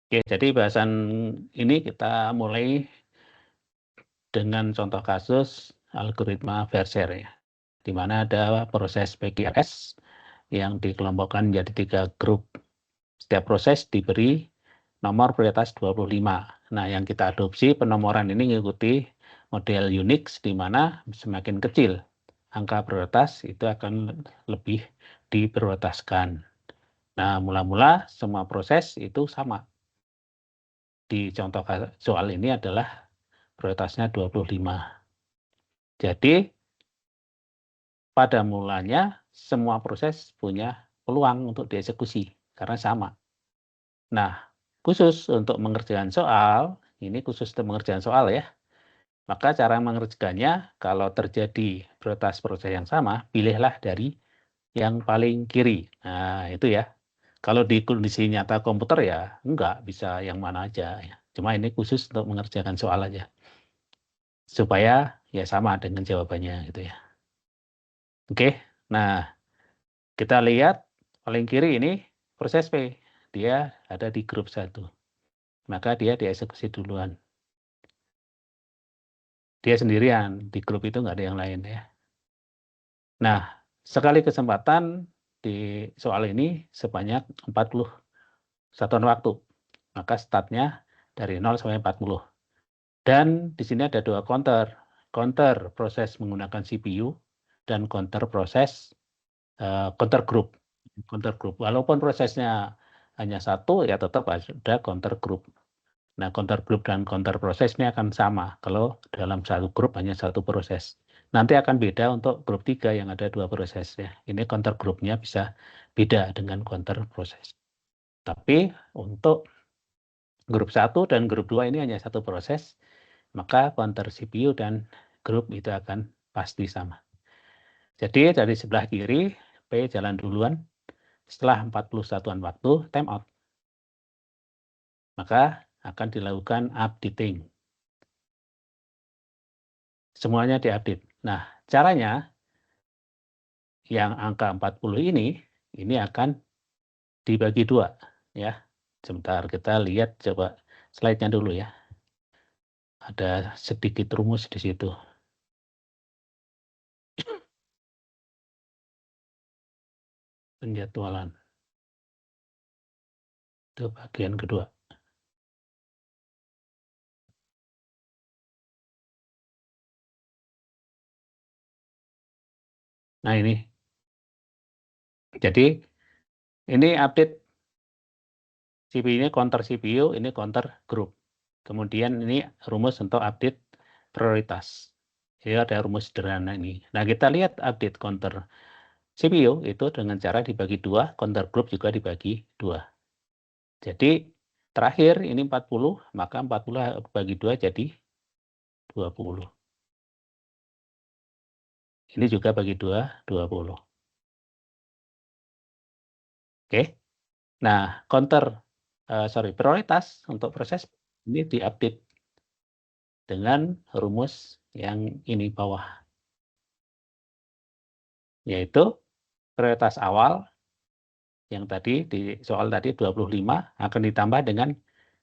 Oke, jadi bahasan ini kita mulai dengan contoh kasus algoritma Verser ya, di mana ada proses PQRS yang dikelompokkan menjadi 3 grup. Setiap proses diberi nomor prioritas 25. Nah, yang kita adopsi penomoran ini mengikuti model Unix, di mana semakin kecil angka prioritas itu akan lebih diprioritaskan. Nah, mula-mula semua proses itu sama. Di contoh soal ini adalah prioritasnya 25. Jadi, pada mulanya semua proses punya peluang untuk dieksekusi karena sama. Nah, khusus untuk mengerjakan soal, ini khusus untuk mengerjakan soal ya, maka cara mengerjakannya kalau terjadi prioritas proses yang sama, pilihlah dari yang paling kiri. Nah, itu ya. Kalau di kondisi nyata komputer ya enggak, bisa yang mana aja ya. Cuma ini khusus untuk mengerjakan soal aja. Supaya ya sama dengan jawabannya gitu ya. Oke, nah kita lihat paling kiri ini proses P. Dia ada di grup 1. Maka dia dieksekusi duluan. Dia sendirian, di grup itu nggak ada yang lain ya. Nah, sekali kesempatan di soal ini sebanyak 40 satuan waktu. Maka startnya dari 0 sampai 40. Dan di sini ada 2 counter. Counter proses menggunakan CPU dan counter proses counter group. Counter group. Walaupun prosesnya hanya 1, ya tetap ada counter group. Nah, counter group dan counter proses ini akan sama kalau dalam satu grup hanya 1 proses. Nanti akan beda untuk grup 3 yang ada 2 proses ya. Ini counter grupnya bisa beda dengan counter proses. Tapi untuk grup 1 dan grup 2 ini hanya 1 proses, maka counter CPU dan grup itu akan pasti sama. Jadi dari sebelah kiri, P jalan duluan, setelah 40 satuan waktu, time out. Maka akan dilakukan updating. Semuanya diupdate. Nah, caranya yang angka 40 ini akan dibagi 2 ya. Sebentar kita lihat coba slide-nya dulu ya. Ada sedikit rumus di situ. Penjadwalan. Itu bagian kedua. Nah ini. Jadi ini update CPU ini counter CPU, ini counter group. Kemudian ini rumus untuk update prioritas. Jadi ada rumus sederhana ini. Nah kita lihat update counter CPU itu dengan cara dibagi 2, counter group juga dibagi 2. Jadi terakhir ini 40, maka 40 bagi 2 jadi 20. Ini juga bagi 2, 20. Oke. Nah, prioritas untuk proses ini diupdate dengan rumus yang ini bawah. Yaitu prioritas awal yang tadi di soal tadi 25 akan ditambah dengan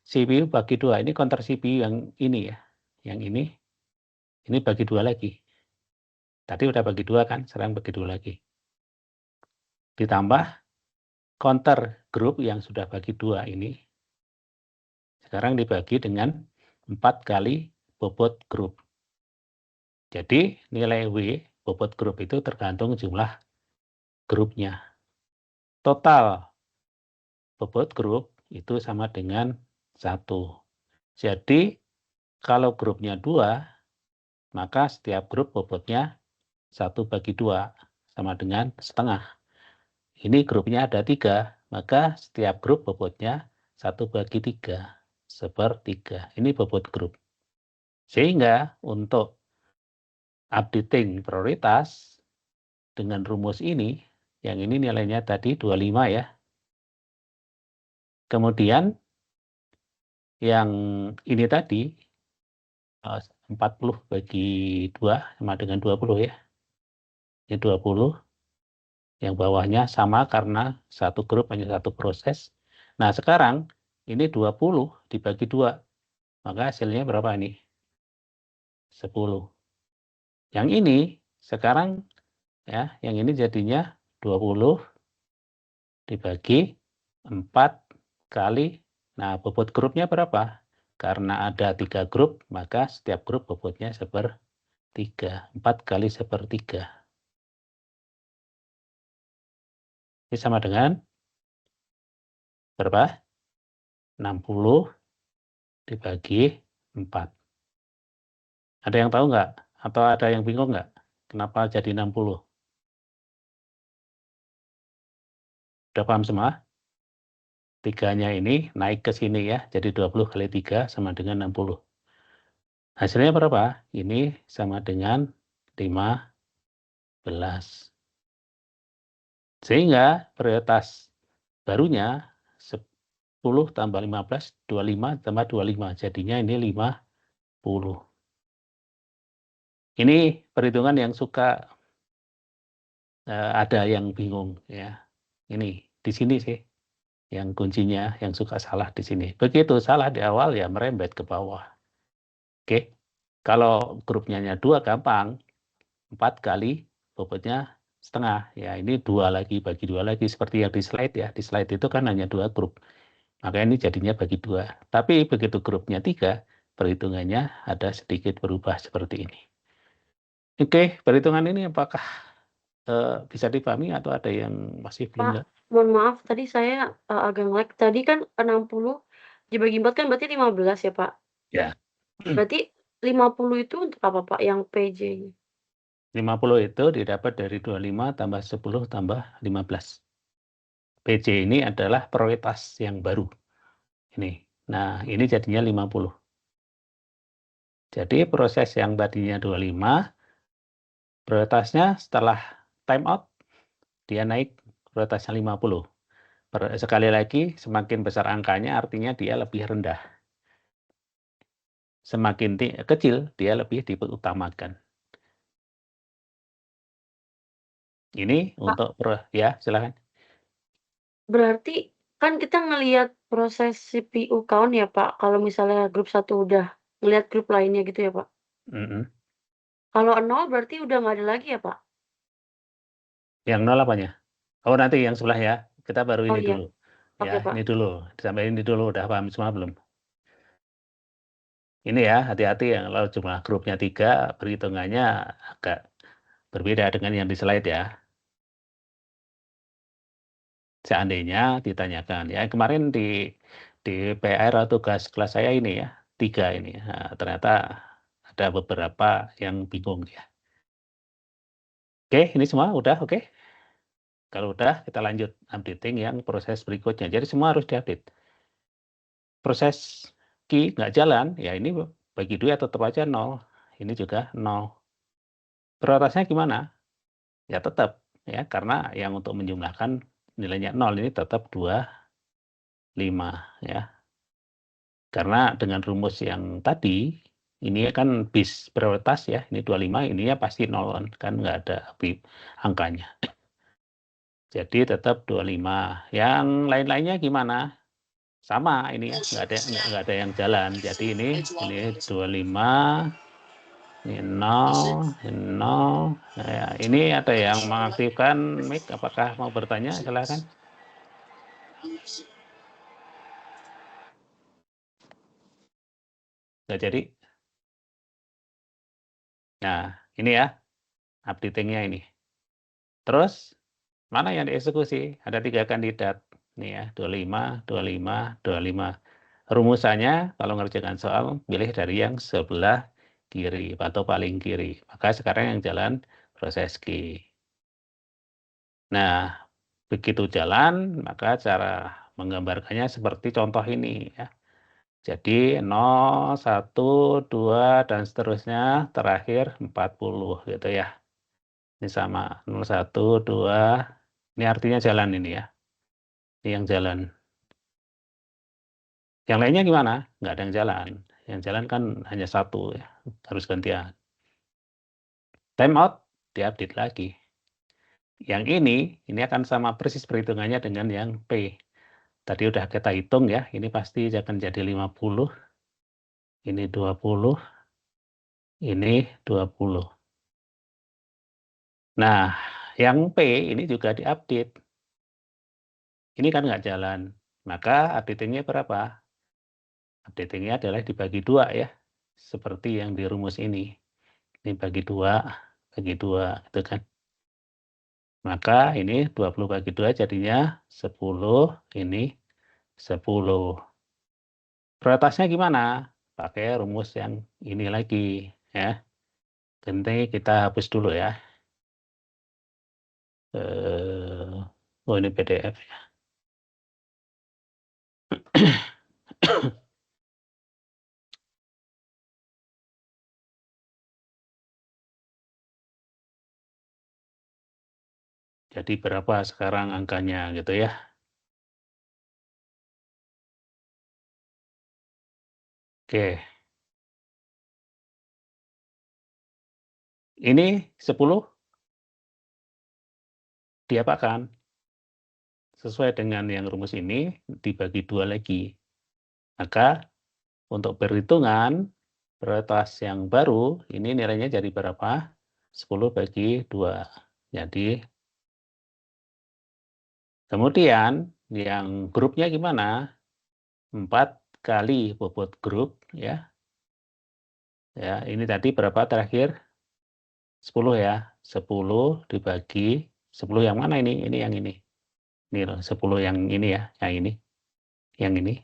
CPU bagi 2. Ini counter CPU yang ini ya. Yang ini bagi 2 lagi. Tadi udah bagi 2 kan, sekarang bagi 2 lagi. Ditambah counter group yang sudah bagi 2 ini. Sekarang dibagi dengan 4 kali bobot grup. Jadi nilai W, bobot grup itu tergantung jumlah grupnya. Total bobot grup itu sama dengan 1. Jadi kalau grupnya 2, maka setiap grup bobotnya 1 bagi 2, sama dengan setengah. Ini grupnya ada 3, maka setiap grup bobotnya 1 bagi 3, sepertiga. Ini bobot grup. Sehingga untuk updating prioritas dengan rumus ini, yang ini nilainya tadi 25 ya. Kemudian yang ini tadi 40 bagi 2 sama dengan 20 ya. Ini 20. Yang bawahnya sama karena satu grup hanya 1 proses. Nah, sekarang Ini 20 dibagi 2. Maka hasilnya berapa ini? 10. Yang ini sekarang ya, yang ini jadinya 20 dibagi 4 kali. Nah, bobot grupnya berapa? Karena ada 3 grup, maka setiap grup bobotnya 1/3. 4 kali 1/3. Ini sama dengan berapa? 60 dibagi 4. Ada yang tahu nggak? Atau ada yang bingung nggak? Kenapa jadi 60? Udah paham semua? Tiganya ini naik ke sini ya, jadi 20 kali 3 sama dengan 60. Hasilnya berapa? Ini sama dengan 15. Sehingga prioritas barunya 10 tambah 15, 25 tambah 25. Jadinya ini 50. Ini perhitungan yang suka ada yang bingung ya. Ini di sini sih yang kuncinya, yang suka salah di sini. Begitu salah di awal ya merembet ke bawah. Oke. Kalau grupnya 2 gampang, 4 kali bobotnya setengah. Ya ini 2 lagi, bagi 2 lagi. Seperti yang di slide ya. Di slide itu kan hanya 2 grup. Maka ini jadinya bagi 2. Tapi begitu grupnya 3, perhitungannya ada sedikit berubah seperti ini. Oke, perhitungan ini apakah bisa dipahami atau ada yang masih belum Pak, ya? mohon maaf tadi saya, agak nge-lag. Tadi kan 60 dibagi 4 kan berarti 15 ya, Pak? Ya. Berarti 50 itu untuk apa, Pak, yang PJ-nya? 50 itu didapat dari 25 tambah 10 tambah 15. PJ ini adalah prioritas yang baru. Ini. Nah, ini jadinya 50. Jadi proses yang tadinya 25, prioritasnya setelah time out, dia naik prioritasnya 50. Sekali lagi, semakin besar angkanya artinya dia lebih rendah. Semakin kecil, dia lebih diutamakan. Ini Pak, untuk ya, silakan. berarti kan kita ngelihat proses CPU count ya, Pak, kalau misalnya grup 1 udah ngelihat grup lainnya gitu ya, Pak? Mm-mm. Kalau 0 berarti udah nggak ada lagi ya, Pak? Yang nol apanya? Oh, nanti yang sebelah ya. Kita baru Oh ini iya, dulu. Ya, oke, Pak. ini dulu. Sampai ini dulu. Udah paham semua belum? Ini ya, hati-hati yang kalau jumlah grupnya 3, perhitungannya agak berbeda dengan yang di slide ya. Seandainya ditanyakan. Ya, kemarin di PR atau tugas kelas saya ini ya, 3 ini. Nah, ternyata ada beberapa yang bingung ya. Oke, ini semua udah oke? Kalau udah, kita lanjut updating yang proses berikutnya. Jadi semua harus diupdate. Proses key nggak jalan, ya ini bagi 2 tetap aja 0. Ini juga 0. Prioritasnya gimana? Ya tetap, ya karena yang untuk menjumlahkan nilainya 0 ini tetap 25, ya. Karena dengan rumus yang tadi, ini kan bis prioritas ya, ini 25, ininya pasti 0 kan nggak ada angkanya. Jadi tetap 25. Yang lain-lainnya gimana? Sama ini ya, nggak ada yang jalan. Jadi ini 25, ini 0, ini 0. Nah, ini ada yang mengaktifkan mic, apakah mau bertanya? Silakan. Nggak jadi. Nah, ini ya, updating-nya ini. Terus, mana yang dieksekusi? Ada 3 kandidat. Ini ya, 25, 25, 25. Rumusannya, kalau ngerjakan soal, pilih dari yang sebelah kiri atau paling kiri. Maka sekarang yang jalan proses Q. Nah, begitu jalan, maka cara menggambarkannya seperti contoh ini ya. Jadi 0, 1, 2, dan seterusnya, terakhir 40 gitu ya. Ini sama 0, 1, 2, ini artinya jalan ini ya. Ini yang jalan. Yang lainnya gimana? Nggak ada yang jalan. Yang jalan kan hanya 1 ya, harus gantian. Time out, diupdate lagi. Yang ini akan sama persis perhitungannya dengan yang P. Tadi udah kita hitung ya, ini pasti akan jadi 50, ini 20, ini 20. Nah, yang P ini juga diupdate. Ini kan nggak jalan. Maka updatingnya berapa? Updatingnya adalah dibagi 2 ya, seperti yang di rumus ini. Ini bagi 2, gitu kan. Maka ini 20 bagi 2 jadinya 10, ini 10. Prioritasnya gimana? Pakai rumus yang ini lagi ya. Nanti kita hapus dulu ya. Oh ini PDF ya. Jadi berapa sekarang angkanya gitu ya. Oke. Ini 10 diapakan? Sesuai dengan yang rumus ini dibagi 2 lagi. Maka untuk perhitungan prioritas yang baru ini nilainya jadi berapa? 10 bagi 2. Jadi kemudian yang grupnya gimana? 4 kali bobot grup ya. Ya, ini tadi berapa terakhir? 10 ya. 10 dibagi 10 yang mana ini? Ini yang ini. Ini loh, 10 yang ini ya, yang ini. Yang ini.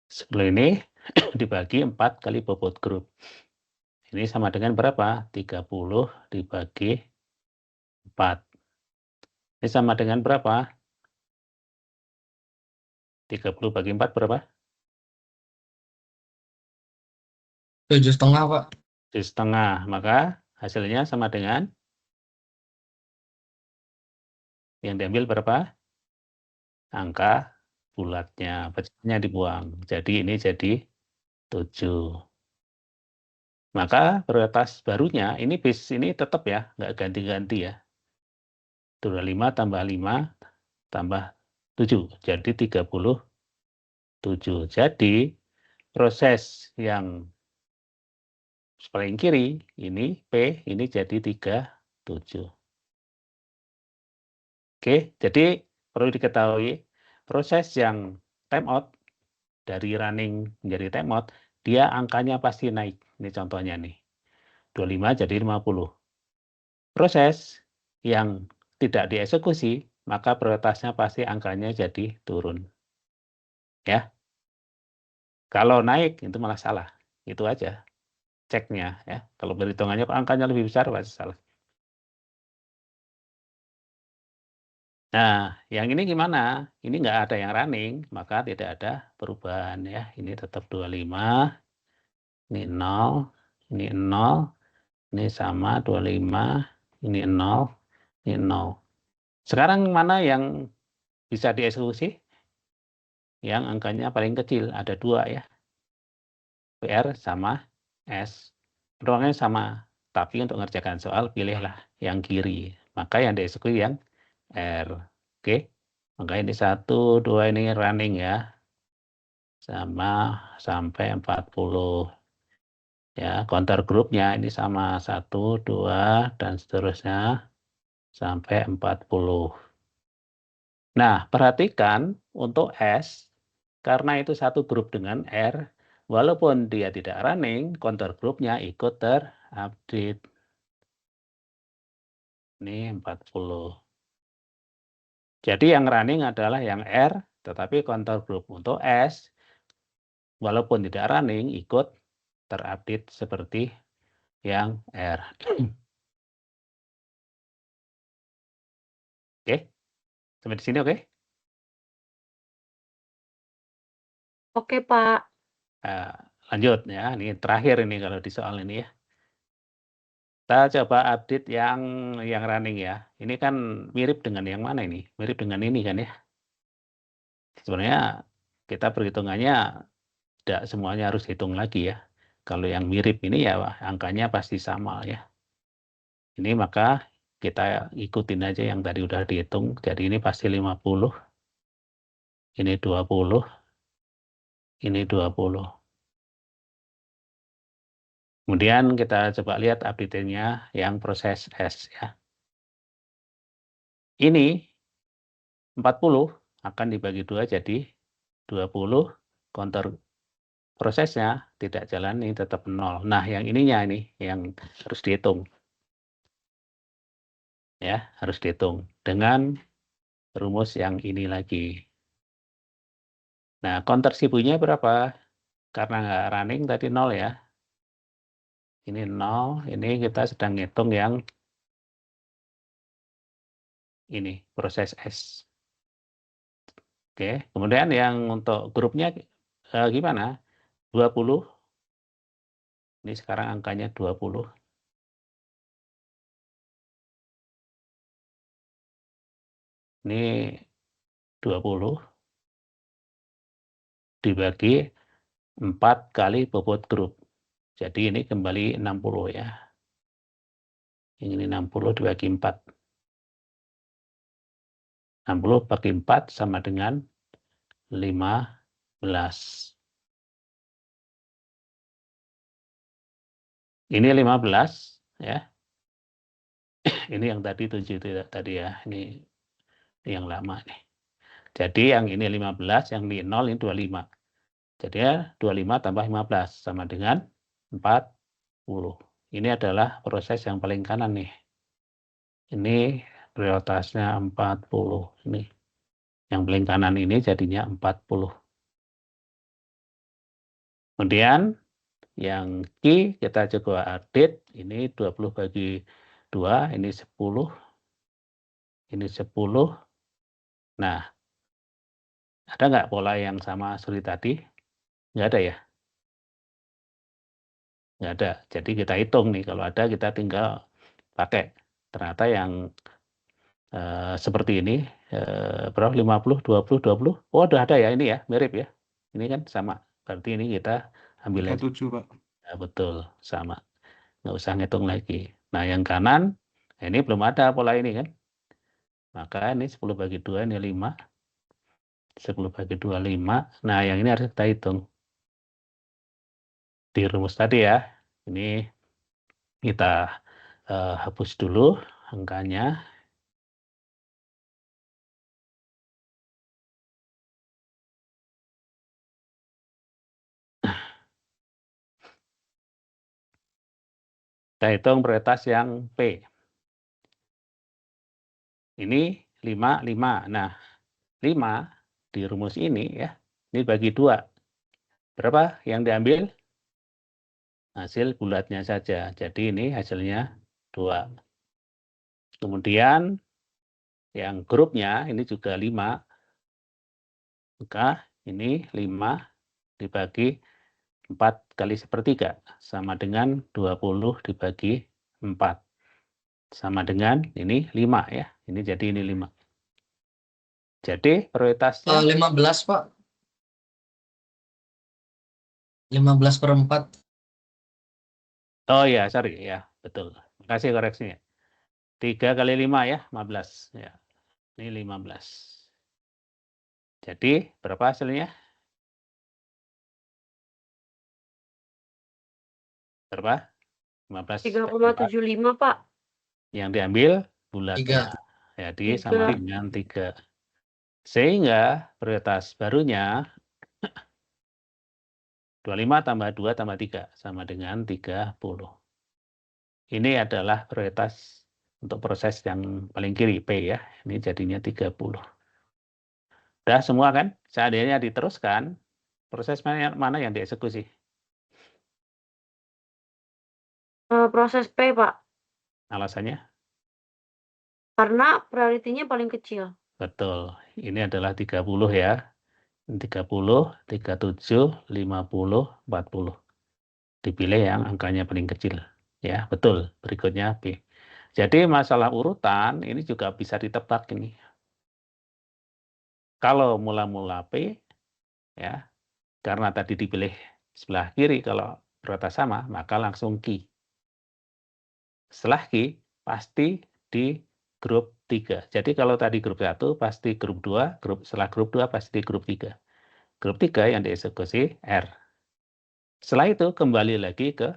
10 ini dibagi 4 kali bobot grup. Ini sama dengan berapa? 30 dibagi 4. Ini sama dengan berapa? 30 bagi 4 berapa? 7,5 Pak. 7,5. Maka hasilnya sama dengan yang diambil berapa? Angka bulatnya. Pecahnya dibuang. Jadi ini jadi 7. Maka prioritas barunya, ini bis ini tetap ya, nggak ganti-ganti ya. 25 tambah 5 tambah 7. Jadi 37. Jadi proses yang paling kiri, ini P, ini jadi 37. Oke, jadi perlu diketahui, proses yang timeout, dari running menjadi timeout, dia angkanya pasti naik. Ini contohnya nih, 25 jadi 50. Proses yang tidak dieksekusi, maka prioritasnya pasti angkanya jadi turun. Ya. Kalau naik, itu malah salah. Itu aja ceknya. Ya. Kalau perhitungannya angkanya lebih besar, pasti salah. Nah, yang ini gimana? Ini nggak ada yang running, maka tidak ada perubahan ya. Ini tetap 25, ini 0, ini 0, ini sama 25, ini 0, ini 0. Sekarang mana yang bisa dieksekusi? Yang angkanya paling kecil, ada 2 ya. PR sama S. Ruangnya sama, tapi untuk mengerjakan soal pilihlah yang kiri. Maka yang dieksekusi yang R. Oke, maka ini 1, 2 ini running ya. Sama sampai 40. Ya, counter grupnya ini sama 1, 2, dan seterusnya sampai 40. Nah, perhatikan untuk S, karena itu satu grup dengan R, walaupun dia tidak running, counter grupnya ikut terupdate. Ini 40. Jadi yang running adalah yang R, tetapi counter group untuk S, walaupun tidak running, ikut terupdate seperti yang R. Oke, sampai di sini oke? Oke, Pak. Lanjut ya, ini terakhir ini kalau di soal ini ya. Kita coba update yang running ya. Ini kan mirip dengan yang mana ini? Mirip dengan ini kan ya. Sebenarnya kita perhitungannya tidak semuanya harus hitung lagi ya. Kalau yang mirip ini ya angkanya pasti sama ya. Ini maka kita ikutin aja yang tadi udah dihitung. Jadi ini pasti 50. Ini 20. Ini 20. Kemudian kita coba lihat update-nya yang proses S ya. Ini 40 akan dibagi 2 jadi 20, counter prosesnya tidak jalan, ini tetap 0. Nah, yang ininya ini yang harus dihitung. Ya, harus dihitung dengan rumus yang ini lagi. Nah, counter sibunya berapa? Karena nggak running tadi 0 ya. Ini 0, ini kita sedang ngitung yang ini, proses S. Oke, kemudian yang untuk grupnya gimana? 20. Ini sekarang angkanya 20. Ini 20 dibagi 4 kali bobot grup. Jadi ini kembali 60 ya. Ini 60 dibagi 4. 60 bagi 4 sama dengan 15. Ini 15 ya. Ini yang tadi 7 tadi ya. Ini yang lama nih. Jadi yang ini 15, yang ini 0, ini 25. Jadi ya 25 tambah 15 sama dengan 40. Ini adalah proses yang paling kanan nih. Ini prioritasnya 40. Ini yang paling kanan ini jadinya 40. Kemudian yang Q kita coba update. Ini 20 bagi 2, ini 10. Ini 10. Nah, ada nggak pola yang sama seperti tadi? Nggak ada ya? Nggak ada. Jadi kita hitung nih, kalau ada kita tinggal pakai. Ternyata yang seperti ini, berapa? 50, 20, 20. Oh, udah ada ya ini ya, mirip ya. Ini kan sama. Berarti ini kita ambil aja. 37, Pak. Ya, betul, sama. Nggak usah ngitung lagi. Nah, yang kanan, ini belum ada pola ini kan. Maka ini 10 bagi 2, ini 5. 10 bagi 2, 5. Nah, yang ini harus kita hitung. Di rumus tadi ya. Ini kita hapus dulu angkanya. Kita hitung prioritas yang P. Ini 5, 5. Nah, 5 di rumus ini ya, ini bagi 2. Berapa yang diambil? Hasil bulatnya saja. Jadi ini hasilnya 2. Kemudian yang grupnya ini juga 5. Maka ini 5 dibagi 4 kali sepertiga sama dengan 20 dibagi 4. Sama dengan ini 5 ya. Ini jadi ini 5. Jadi prioritasnya 15, Pak. 15/4. oh ya, sorry ya, betul. Makasih koreksinya. 3 kali 5 ya, 15 ya. Ini 15. Jadi berapa hasilnya? Berapa? 15 3,75 Pak. yang diambil bulatnya. 3. Jadi sama 3. dengan 3. Sehingga prioritas barunya 25 tambah 2 tambah 3 sama dengan 30. Ini adalah prioritas untuk proses yang paling kiri, P ya. Ini jadinya 30. Udah semua kan? Seandainya diteruskan, proses mana yang dieksekusi? Proses P, Pak. Alasannya? Karena prioritinya paling kecil. Betul. Ini adalah 30 ya. 30, 37, 50, 40. Dipilih yang angkanya paling kecil. Ya, betul. Berikutnya B. Jadi masalah urutan ini juga bisa ditebak ini. Kalau mula-mula P, ya, karena tadi dipilih sebelah kiri kalau prioritas sama, maka langsung Q. Setelah Q, pasti di grup 3. Jadi kalau tadi grup 1 pasti grup 2, setelah grup 2 pasti grup 3. Grup 3 yang dieksekusi R. Setelah itu kembali lagi ke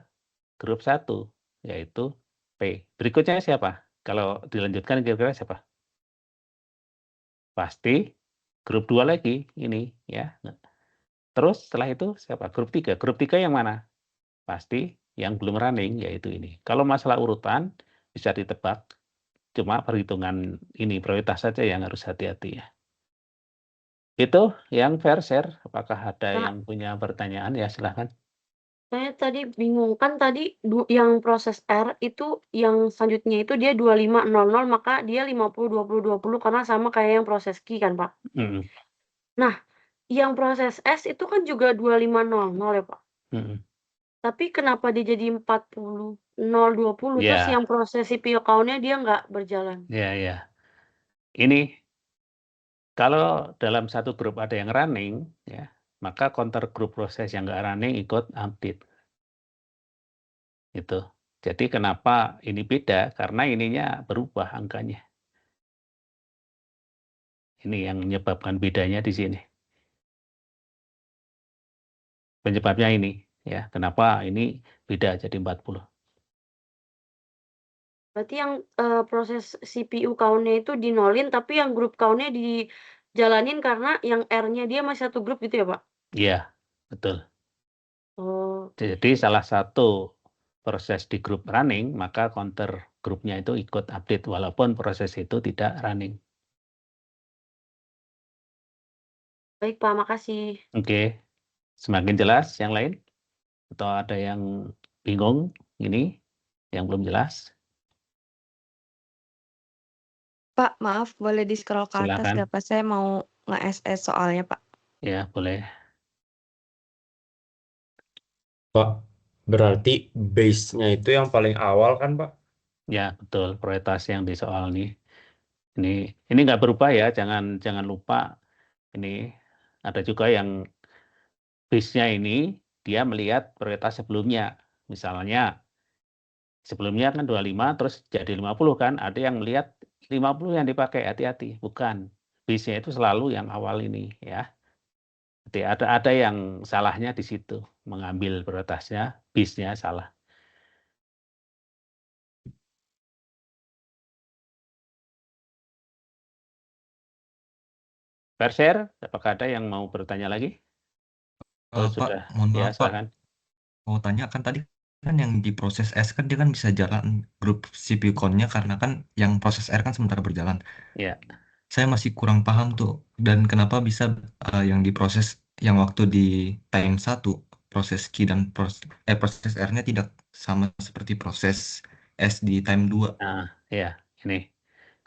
grup 1, yaitu P. Berikutnya siapa? Kalau dilanjutkan kira-kira siapa? Pasti grup 2 lagi ini ya. Terus setelah itu siapa? Grup 3. Grup 3 yang mana? Pasti yang belum running yaitu ini. Kalau masalah urutan bisa ditebak, cuma perhitungan ini prioritas saja yang harus hati-hati ya. Itu yang Verser, apakah ada Pak, yang punya pertanyaan? Ya silahkan. saya tadi bingung, kan tadi yang proses R itu yang selanjutnya itu dia 2500, maka dia 50, 20, 20 karena sama kayak yang proses Q kan, Pak? Mhm, Nah, yang proses S itu kan juga 2500 ya, Pak? mhm. Tapi kenapa dia jadi 40, 020, terus Ya, yang proses CPU count-nya dia nggak berjalan? ya. Ini kalau dalam satu grup ada yang running, ya, maka counter grup proses yang nggak running ikut update. Itu. Jadi kenapa ini beda? Karena ininya berubah angkanya. Ini yang menyebabkan bedanya di sini. Penyebabnya ini, ya. Kenapa ini beda jadi 40? Berarti yang, proses CPU count-nya itu dinolin, tapi yang grup count-nya dijalanin karena yang R-nya dia masih satu grup gitu ya, Pak? Iya, betul. Oh, Jadi salah satu proses di grup running, maka counter grupnya itu ikut update walaupun proses itu tidak running. baik Pak, makasih. Oke, semakin jelas yang lain? Atau ada yang bingung ini, yang belum jelas? Pak, maaf boleh di-scroll ke atas Silakan. nggak Pak? Saya mau nge-SS soalnya Pak. Ya, boleh. Pak, berarti base-nya itu yang paling awal kan, Pak? Ya, betul. Prioritas yang di soal ini. Ini nggak berubah ya, jangan lupa ini ada juga yang base-nya ini dia melihat prioritas sebelumnya. Misalnya sebelumnya kan 25 terus jadi 50 kan, ada yang melihat 50 yang dipakai, hati-hati, bukan. Base-nya itu selalu yang awal ini ya. Jadi ada yang salahnya di situ, mengambil prioritasnya, base-nya salah. Verser, apakah ada yang mau bertanya lagi? Oh, Pak, sudah. mohon Ya, maaf Pak, silakan. mau tanya kan tadi kan yang di proses S kan dia kan bisa jalan grup CPU count-nya karena kan yang proses R kan sementara berjalan. Ya. Saya masih kurang paham tuh dan kenapa bisa yang diproses yang waktu di time 1 proses Q dan proses R-nya tidak sama seperti proses S di time 2. Nah, ya, ini.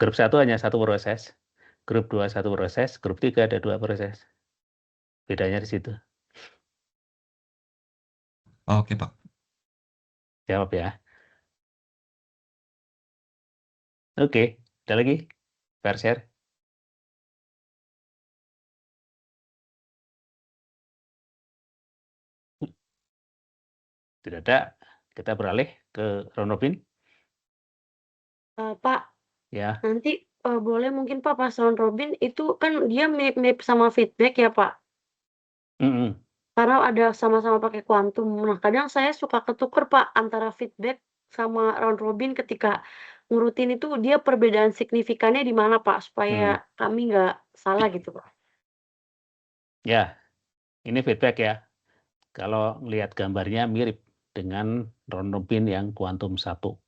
Grup 1 hanya satu proses, grup 2 satu proses, grup 3 ada 2 proses. Bedanya di situ. Oke Pak. Jawab ya. Oke, ada lagi? Verser? Tidak ada. Kita beralih ke Ronobin. Pak, Ya. nanti, boleh mungkin Pak pas round robin itu kan dia mirip-mirip sama feedback ya, Pak? Mhm. Karena ada sama-sama pakai kuantum. Nah, kadang saya suka ketuker Pak, antara feedback sama round robin ketika ngurutin itu dia perbedaan signifikannya di mana Pak? Supaya kami nggak salah gitu, Pak. Ya, ini feedback ya. Kalau lihat gambarnya mirip dengan Ronobin yang kuantum 1.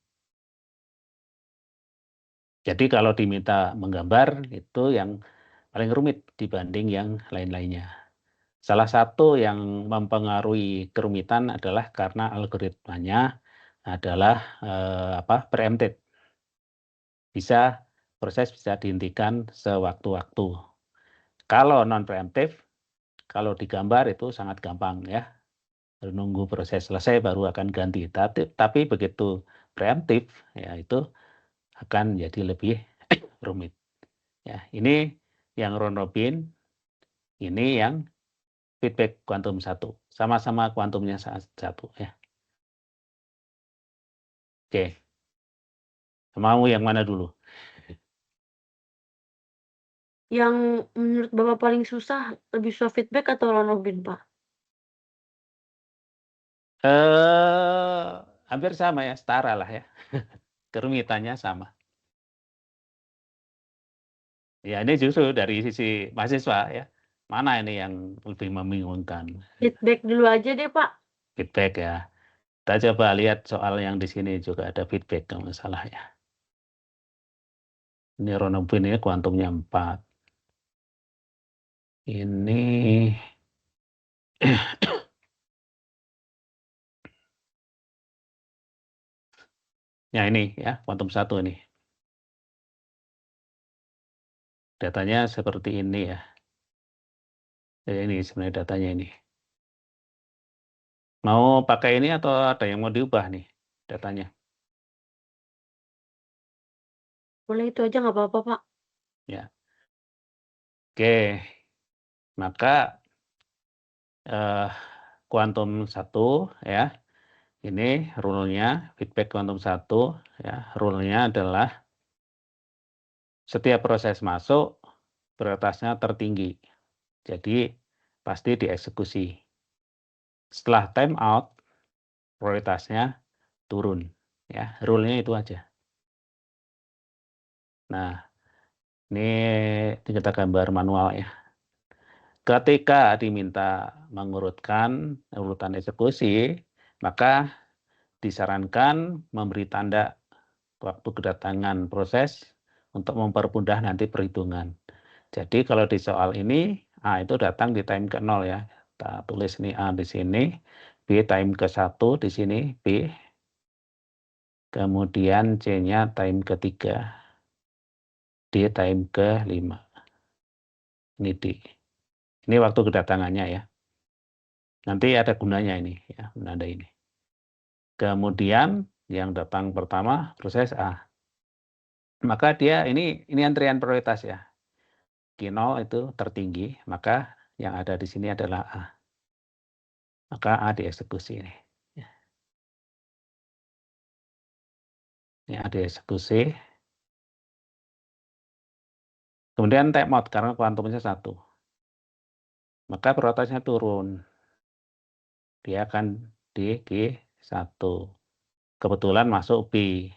Jadi kalau diminta menggambar itu yang paling rumit dibanding yang lain-lainnya. Salah satu yang mempengaruhi kerumitan adalah karena algoritmanya adalah preempted. Proses bisa dihentikan sewaktu-waktu. Kalau non preemptive, kalau digambar itu sangat gampang ya. Menunggu proses selesai baru akan ganti. Tapi begitu preemptive ya itu akan jadi lebih rumit. Ya, ini yang Ronobin, ini yang feedback kuantum 1. Sama-sama kuantumnya 1 ya. Oke. Mau yang mana dulu? Yang menurut Bapak paling susah, lebih susah feedback atau round robin, Pak? Hampir sama ya, setara lah ya. Kerumitannya sama. Ya ini justru dari sisi mahasiswa ya, mana ini yang lebih membingungkan? Feedback dulu aja deh, Pak. Feedback ya. Kita coba lihat soal yang di sini juga ada feedback kalau nggak salah ya. Ini round robin ini kuantumnya 4. Ini ya ini ya, kuantum 1 nih. Datanya seperti ini ya. Ini sebenarnya datanya ini. Mau pakai ini atau ada yang mau diubah nih datanya? Boleh itu aja nggak apa-apa, Pak. Ya. Oke. Maka kuantum 1 ya. Ini rule-nya feedback kuantum 1 ya. Rule-nya adalah setiap proses masuk prioritasnya tertinggi. Jadi pasti dieksekusi. Setelah time out prioritasnya turun ya. Rule-nya itu aja. Nah, ini kita gambar manual ya. Ketika diminta mengurutkan urutan eksekusi, maka disarankan memberi tanda waktu kedatangan proses untuk mempermudah nanti perhitungan. Jadi kalau di soal ini, A itu datang di time ke 0 ya. Kita tulis nih A di sini, B time ke 1 di sini, B. Kemudian C-nya time ke 3, D time ke 5. Ini D. Ini waktu kedatangannya ya. Nanti ada gunanya ini ya, menanda ini. Kemudian yang datang pertama proses A. Maka dia ini antrian prioritas ya. Q0 itu tertinggi, maka yang ada di sini adalah A. Maka A dieksekusi ini. Ini A dieksekusi. Kemudian time out karena kuantumnya 1. Maka prioritasnya turun. Dia akan di Q1. Kebetulan masuk B.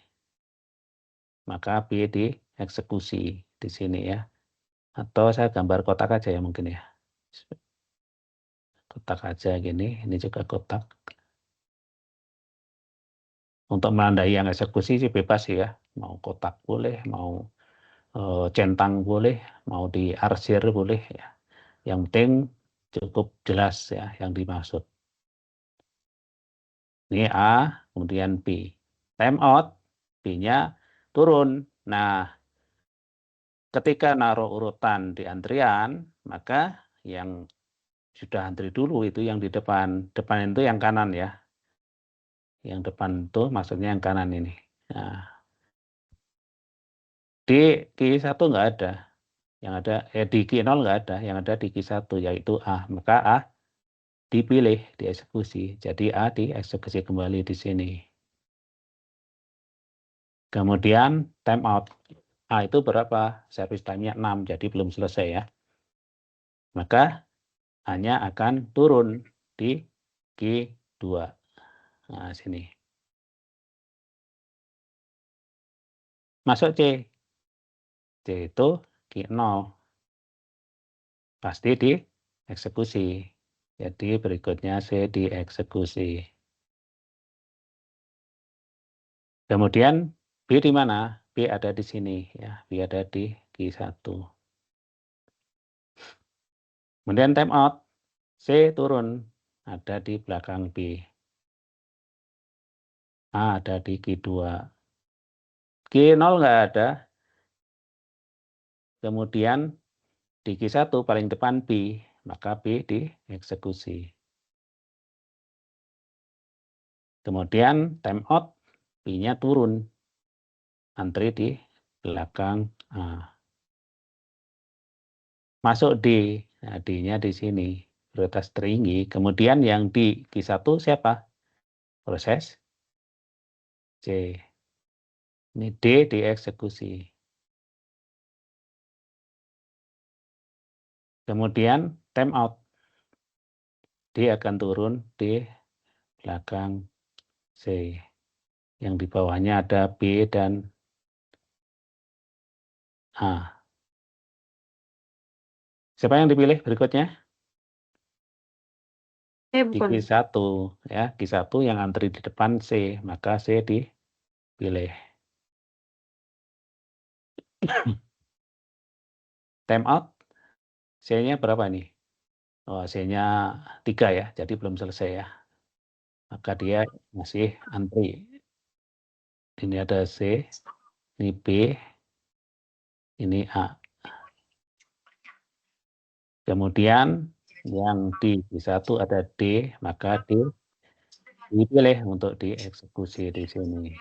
Maka B dieksekusi di sini ya. Atau saya gambar kotak aja ya mungkin ya. Kotak aja gini, ini juga kotak. Untuk menandai yang eksekusi sih bebas sih ya. Mau kotak boleh, mau centang boleh, mau diarsir boleh ya. Yang penting cukup jelas ya yang dimaksud. Ini A, kemudian B. Time out, B-nya turun. Nah, ketika naruh urutan di antrian, maka yang sudah antri dulu itu yang di depan. Depan itu yang kanan ya. Yang depan itu maksudnya yang kanan ini. Nah, di Q1 nggak ada. Yang ada di Q0 nggak ada. Yang ada di Q1 yaitu A. Maka A dipilih, dieksekusi. Jadi A dieksekusi kembali di sini. Kemudian time out. A itu berapa? Service time-nya 6, jadi belum selesai ya. Maka hanya akan turun di Q2. Nah, sini. Masuk C. C itu Q0. Pasti dieksekusi. Jadi berikutnya C dieksekusi. Kemudian B di mana? B ada di sini ya. B ada di Q1. Kemudian time out. C turun. Ada di belakang B. A ada di Q2. Q0 nggak ada. Kemudian di Q1 paling depan B. Maka B dieksekusi. Kemudian time out. B-nya turun. Antri di belakang A. Masuk D. Nah, D-nya di sini. Prioritas tertinggi. Kemudian yang di Q1 siapa? Proses C. Ini D dieksekusi. Kemudian timeout. Dia akan turun di belakang C. Yang di bawahnya ada B dan A. Siapa yang dipilih berikutnya? Di Bukan. Q1 ya, Q1 yang antri di depan C, maka C dipilih. Timeout, C-nya berapa nih? Oh, C-nya 3 ya, jadi belum selesai ya. Maka dia masih antri. Ini ada C, ini B, ini A. Kemudian yang di Q1 ada D, maka D dipilih untuk dieksekusi di sini.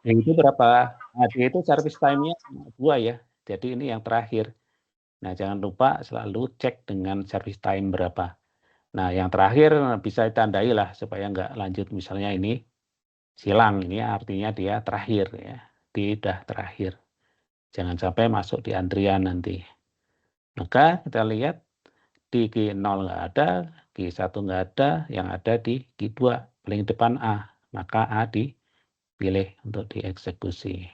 Yang itu berapa? Nah, D itu service time-nya 2 ya. Jadi ini yang terakhir. Nah, jangan lupa selalu cek dengan service time berapa. Nah, yang terakhir bisa ditandai lah supaya nggak lanjut. Misalnya ini silang, ini artinya dia terakhir ya. Dia udah terakhir. Jangan sampai masuk di antrian nanti. Maka kita lihat di Q0 nggak ada, Q1 nggak ada, yang ada di Q2 paling depan A. Maka A dipilih untuk dieksekusi.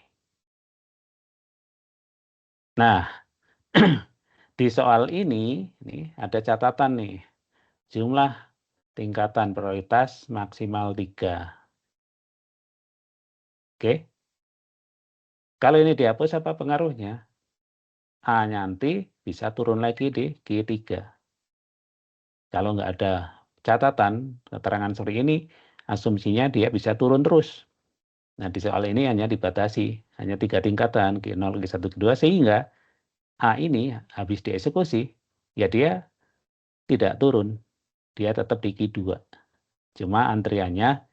Nah, di soal ini ada catatan nih. Jumlah tingkatan prioritas maksimal 3. Oke. Kalau ini dihapus apa pengaruhnya? A nanti bisa turun lagi di Q3. Kalau nggak ada catatan, keterangan seperti ini, asumsinya dia bisa turun terus. Nah, di soal ini hanya dibatasi, hanya 3 tingkatan, Q0, Q1, Q2, sehingga A ini habis dieksekusi, ya dia tidak turun. Dia tetap di Q2. Cuma antriannya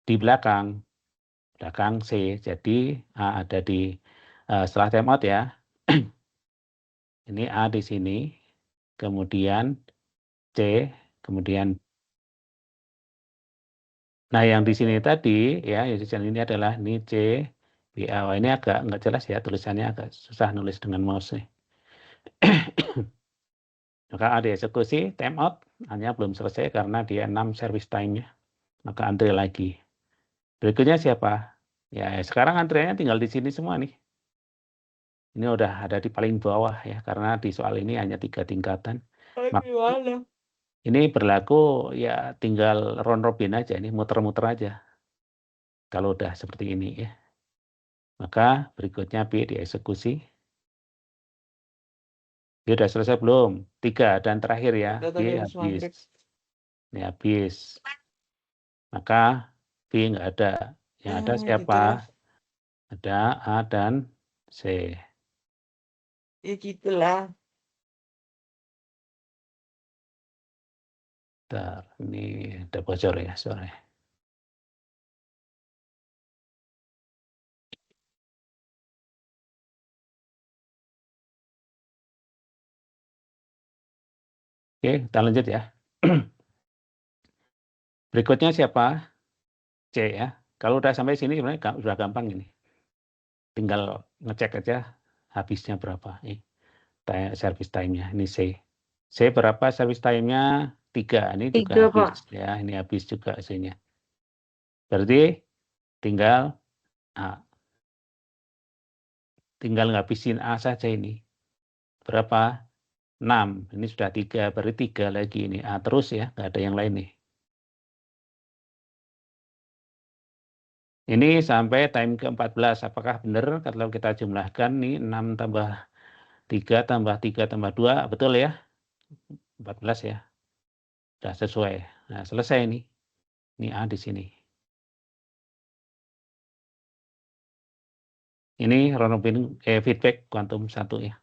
di belakang C. Jadi A ada di setelah timeout ya. Ini A di sini, kemudian C, kemudian nah yang di sini tadi ya, yang di sini adalah ini C, B, A. Oh, ini agak nggak jelas ya, tulisannya agak susah nulis dengan mouse nih. Maka A dieksekusi, timeout, hanya belum selesai karena dia 6 service time-nya. Maka antri lagi. Berikutnya siapa? Ya, sekarang antriannya tinggal di sini semua nih. Ini udah ada di paling bawah ya, karena di soal ini hanya 3 tingkatan. Ini berlaku ya tinggal round robin aja, ini muter-muter aja. Kalau udah seperti ini ya. Maka berikutnya B dieksekusi. B udah selesai belum? 3 dan terakhir ya, B habis. Ini habis. Maka B nggak ada. Yang ada siapa? Ada A dan C. Ya gitulah. Bentar, ini ada bocor ya soalnya. Oke, kita lanjut ya. Berikutnya siapa? C ya. Kalau udah sampai sini sebenarnya sudah gampang ini. Tinggal ngecek aja habisnya berapa. Service time-nya. Ini C. C berapa service time-nya? 3. Ini juga 3, habis. Pak. Ya, ini habis juga C-nya. Berarti tinggal A. Tinggal ngabisin A saja ini. Berapa? 6. Ini sudah 3. Berarti 3 lagi ini. A terus ya. Nggak ada yang lain nih. Ini sampai time ke-14. Apakah benar kalau kita jumlahkan nih 6 tambah 3 tambah 3 tambah 2. Betul ya? 14 ya. Sudah sesuai. Nah, selesai ini. Ini A di sini. Ini round robin feedback kuantum 1 ya.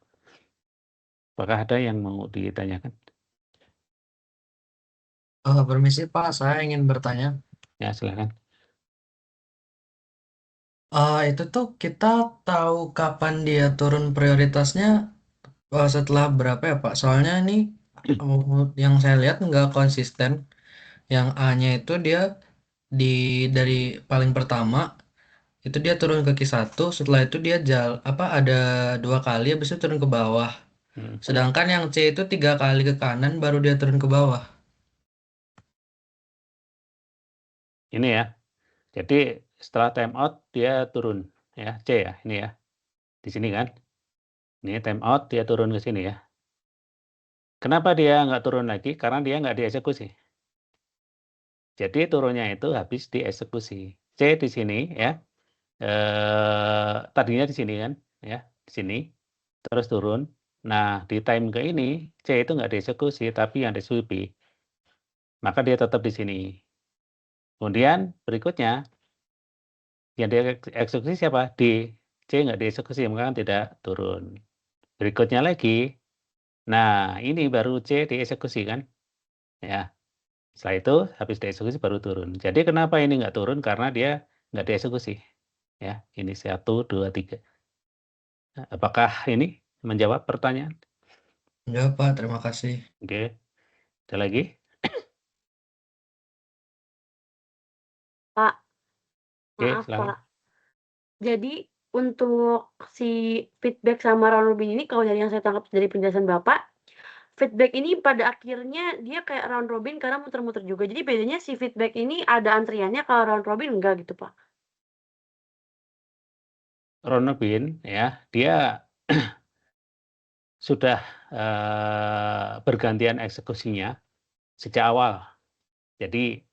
Apakah ada yang mau ditanyakan? Permisi Pak, saya ingin bertanya. Ya, silakan. Itu tuh kita tahu kapan dia turun prioritasnya setelah berapa ya Pak? Soalnya ini yang saya lihat nggak konsisten. Yang A-nya itu dia dari paling pertama itu dia turun ke Q1, setelah itu dia ada 2 kali, habis itu turun ke bawah. Sedangkan yang C itu 3 kali ke kanan, baru dia turun ke bawah. Ini ya. Jadi setelah timeout dia turun ya, C ya, ini ya. Di sini kan. Ini timeout dia turun ke sini ya. Kenapa dia nggak turun lagi? Karena dia nggak dieksekusi. Jadi turunnya itu habis dieksekusi. C di sini ya. Tadinya di sini kan, ya, di sini. Terus turun. Nah, di time ke ini, C itu nggak dieksekusi, tapi yang dieksekusi B. Maka dia tetap di sini. Kemudian berikutnya, yang dieksekusi siapa? D. C nggak dieksekusi, maka kan tidak turun. Berikutnya lagi, nah ini baru C dieksekusi kan? Ya. Setelah itu, habis dieksekusi baru turun. Jadi kenapa ini nggak turun? Karena dia nggak dieksekusi. Ya, ini 1, 2, 3. Apakah ini menjawab pertanyaan? Ya, Pak, terima kasih. Oke. Ada lagi? Pak, Oke, maaf silakan. Pak. Jadi untuk si feedback sama round robin ini kalau dari yang saya tangkap dari penjelasan Bapak, feedback ini pada akhirnya dia kayak round robin karena muter-muter juga. Jadi bedanya si feedback ini ada antriannya, kalau round robin enggak gitu, Pak? Round robin ya, dia sudah bergantian eksekusinya sejak awal. Jadi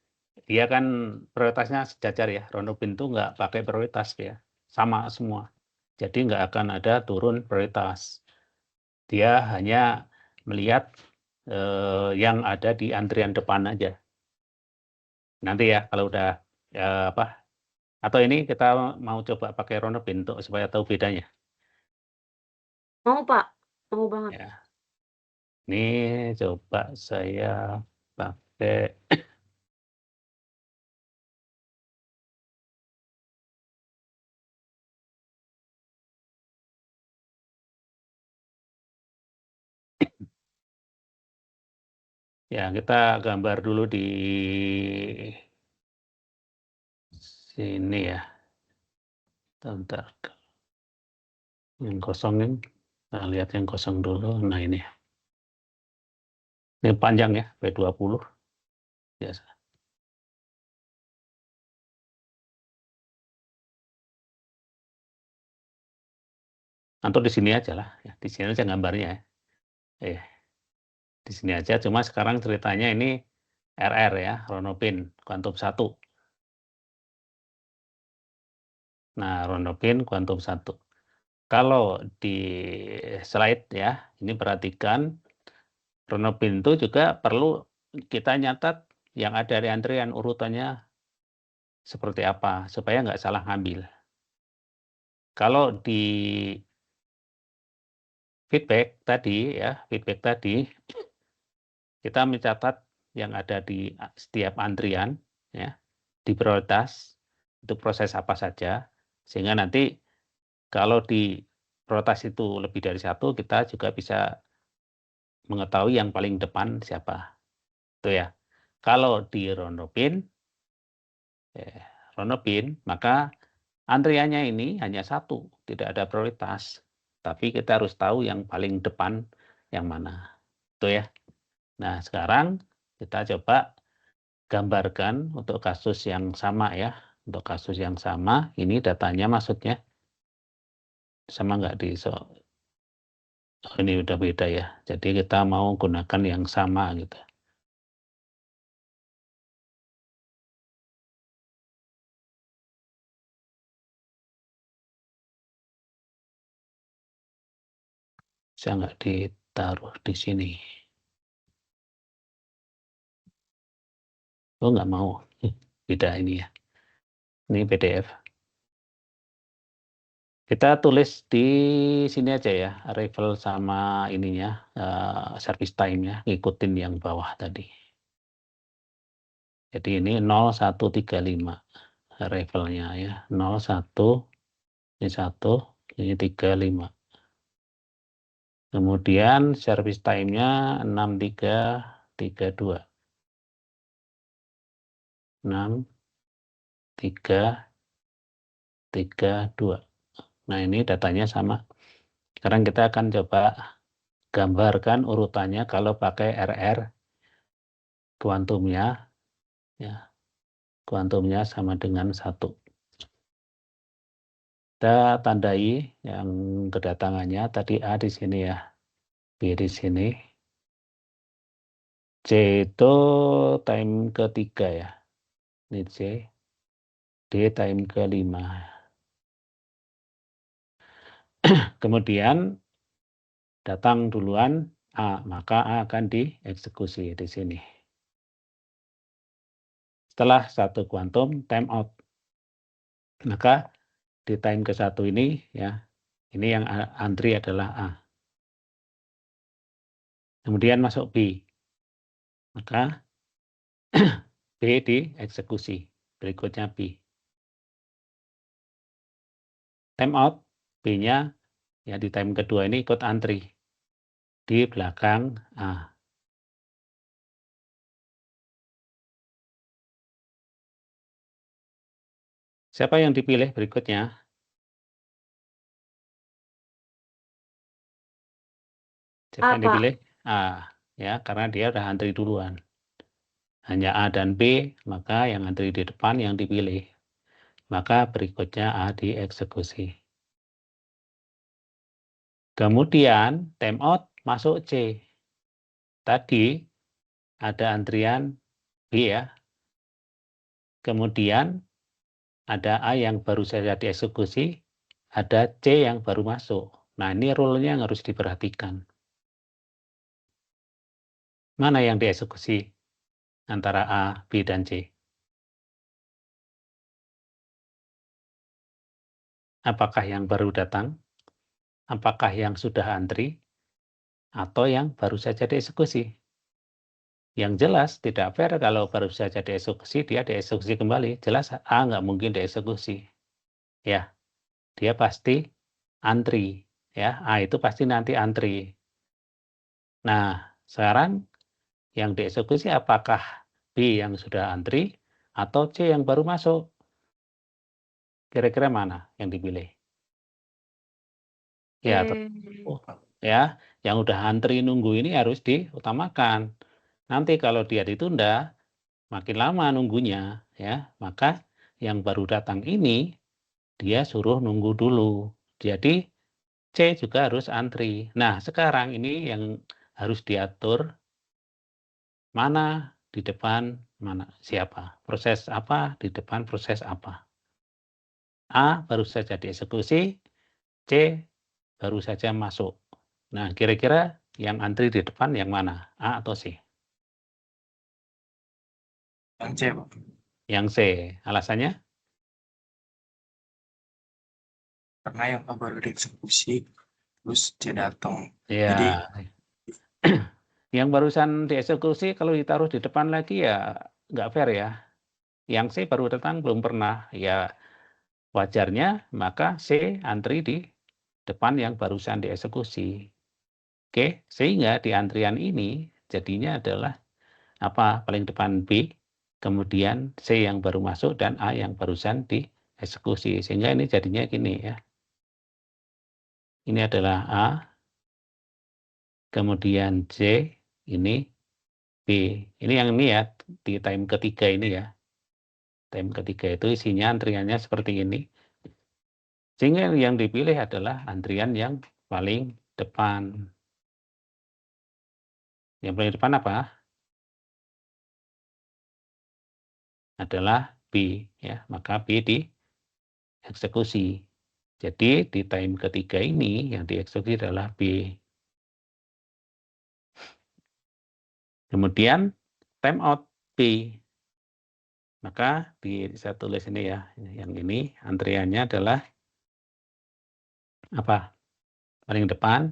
dia kan prioritasnya sejajar ya. Round robin itu nggak pakai prioritas ya, sama semua. Jadi nggak akan ada turun prioritas. Dia hanya melihat yang ada di antrian depan aja. Nanti ya kalau udah atau ini kita mau coba pakai round robin untuk supaya tahu bedanya. Mau, Pak. Mau banget. Ya. Ini coba saya pakai ya, kita gambar dulu di sini ya. Bentar. Yang kosong ini. Nah, lihat yang kosong dulu. Nah, ini. Ini panjang ya, P20. Biasa. Atau di sini aja lah. Ya, di sini aja gambarnya ya. Di sini aja. Cuma sekarang ceritanya ini RR ya, round robin, kuantum 1. Nah, round robin, kuantum 1. Kalau di slide ya, ini perhatikan round robin itu juga perlu kita nyatat yang ada di antrian urutannya seperti apa, supaya nggak salah ngambil. Kalau di feedback tadi, kita mencatat yang ada di setiap antrian, ya, di prioritas, itu proses apa saja, sehingga nanti kalau di prioritas itu lebih dari 1, kita juga bisa mengetahui yang paling depan siapa. Itu ya. Kalau di round robin, maka antriannya ini hanya 1, tidak ada prioritas. Tapi kita harus tahu yang paling depan yang mana. Itu ya. Nah, sekarang kita coba gambarkan untuk kasus yang sama ya. Untuk kasus yang sama, ini datanya maksudnya sama nggak di ini udah beda ya. Jadi kita mau gunakan yang sama gitu. Bisa nggak ditaruh di sini? Oh, nggak mau. Beda ini ya. Ini PDF. Kita tulis di sini aja ya, arrival sama ininya, service time-nya, ngikutin yang bawah tadi. Jadi ini 0135 arrival-nya ya, 01, ini 1, ini 35. Kemudian service time-nya 6332. 6332. 3, 2. Nah, ini datanya sama. Sekarang kita akan coba gambarkan urutannya kalau pakai RR kuantumnya, ya. Kuantumnya sama dengan 1. Kita tandai yang kedatangannya tadi A di sini ya, B di sini. C itu time ketiga ya, ini C. D time ke-5. Kemudian datang duluan A, maka A akan dieksekusi di sini. Setelah 1 kuantum time out, maka di time ke-1 ini ya, ini yang antri adalah A. Kemudian masuk B, maka B dieksekusi, berikutnya B. Time out, B-nya ya di time kedua ini ikut antri di belakang A. Siapa yang dipilih berikutnya? Siapa yang Pak. dipilih? A, ya, karena dia udah antri duluan. Hanya A dan B, maka yang antri di depan yang dipilih. Maka berikutnya A dieksekusi. Kemudian time out masuk C. Tadi ada antrian B ya. Kemudian ada A yang baru saja dieksekusi, ada C yang baru masuk. Nah, ini rule-nya yang harus diperhatikan. Mana yang dieksekusi antara A, B, dan C? Apakah yang baru datang? Apakah yang sudah antri? Atau yang baru saja dieksekusi? Yang jelas tidak fair kalau baru saja dieksekusi, dia dieksekusi kembali. Jelas A nggak mungkin dieksekusi. Ya, dia pasti antri. Ya, A itu pasti nanti antri. Nah, sekarang yang dieksekusi apakah B yang sudah antri atau C yang baru masuk? Kira-kira mana yang dipilih? Ya, ya, yang udah antri nunggu ini harus diutamakan. Nanti kalau dia ditunda, makin lama nunggunya, ya, maka yang baru datang ini dia suruh nunggu dulu. Jadi C juga harus antri. Nah, sekarang ini yang harus diatur mana di depan mana siapa, proses apa di depan proses apa. A baru saja dieksekusi, C baru saja masuk. Nah, kira-kira yang antri di depan yang mana? A atau C? Yang C, Pak. Yang C. Alasannya? Karena yang baru dieksekusi, terus dia datang. Ya. Jadi Yang barusan dieksekusi kalau ditaruh di depan lagi ya nggak fair ya. Yang C baru datang belum pernah. Ya wajarnya maka C antri di depan yang barusan dieksekusi. Oke, sehingga di antrian ini jadinya adalah apa? Paling depan B, kemudian C yang baru masuk dan A yang barusan dieksekusi. Sehingga ini jadinya gini ya. Ini adalah A, kemudian C, ini B. Ini yang ini ya, di time ketiga ini ya. Time ketiga itu isinya antriannya seperti ini. Sehingga yang dipilih adalah antrian yang paling depan. Yang paling depan apa? Adalah B ya, maka B dieksekusi. Jadi di time ketiga ini yang dieksekusi adalah B. Kemudian time out B. Maka saya tulis ini ya, yang ini antriannya adalah apa? Paling depan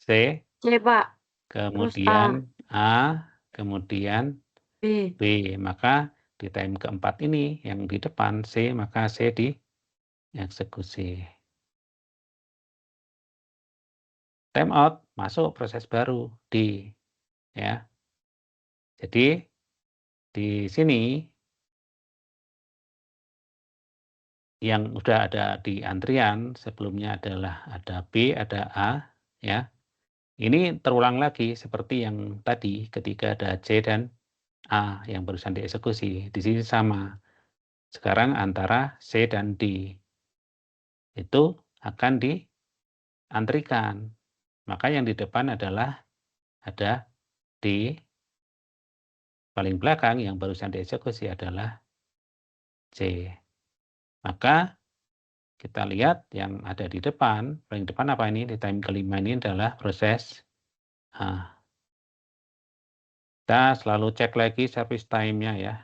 C, C, Pak. kemudian A, kemudian B. B. Maka di time keempat ini yang di depan C, maka C dieksekusi. Time out, masuk proses baru D. Ya. Jadi di sini yang udah ada di antrian sebelumnya adalah ada B, ada A, ya. Ini terulang lagi seperti yang tadi ketika ada C dan A yang barusan dieksekusi. Di sini sama. Sekarang antara C dan D itu akan diantrikan. Maka yang di depan adalah ada D, paling belakang yang barusan dieksekusi adalah C. Maka kita lihat yang ada di depan, paling depan apa ini? Di time kelima ini adalah proses A. Kita selalu cek lagi service time-nya ya.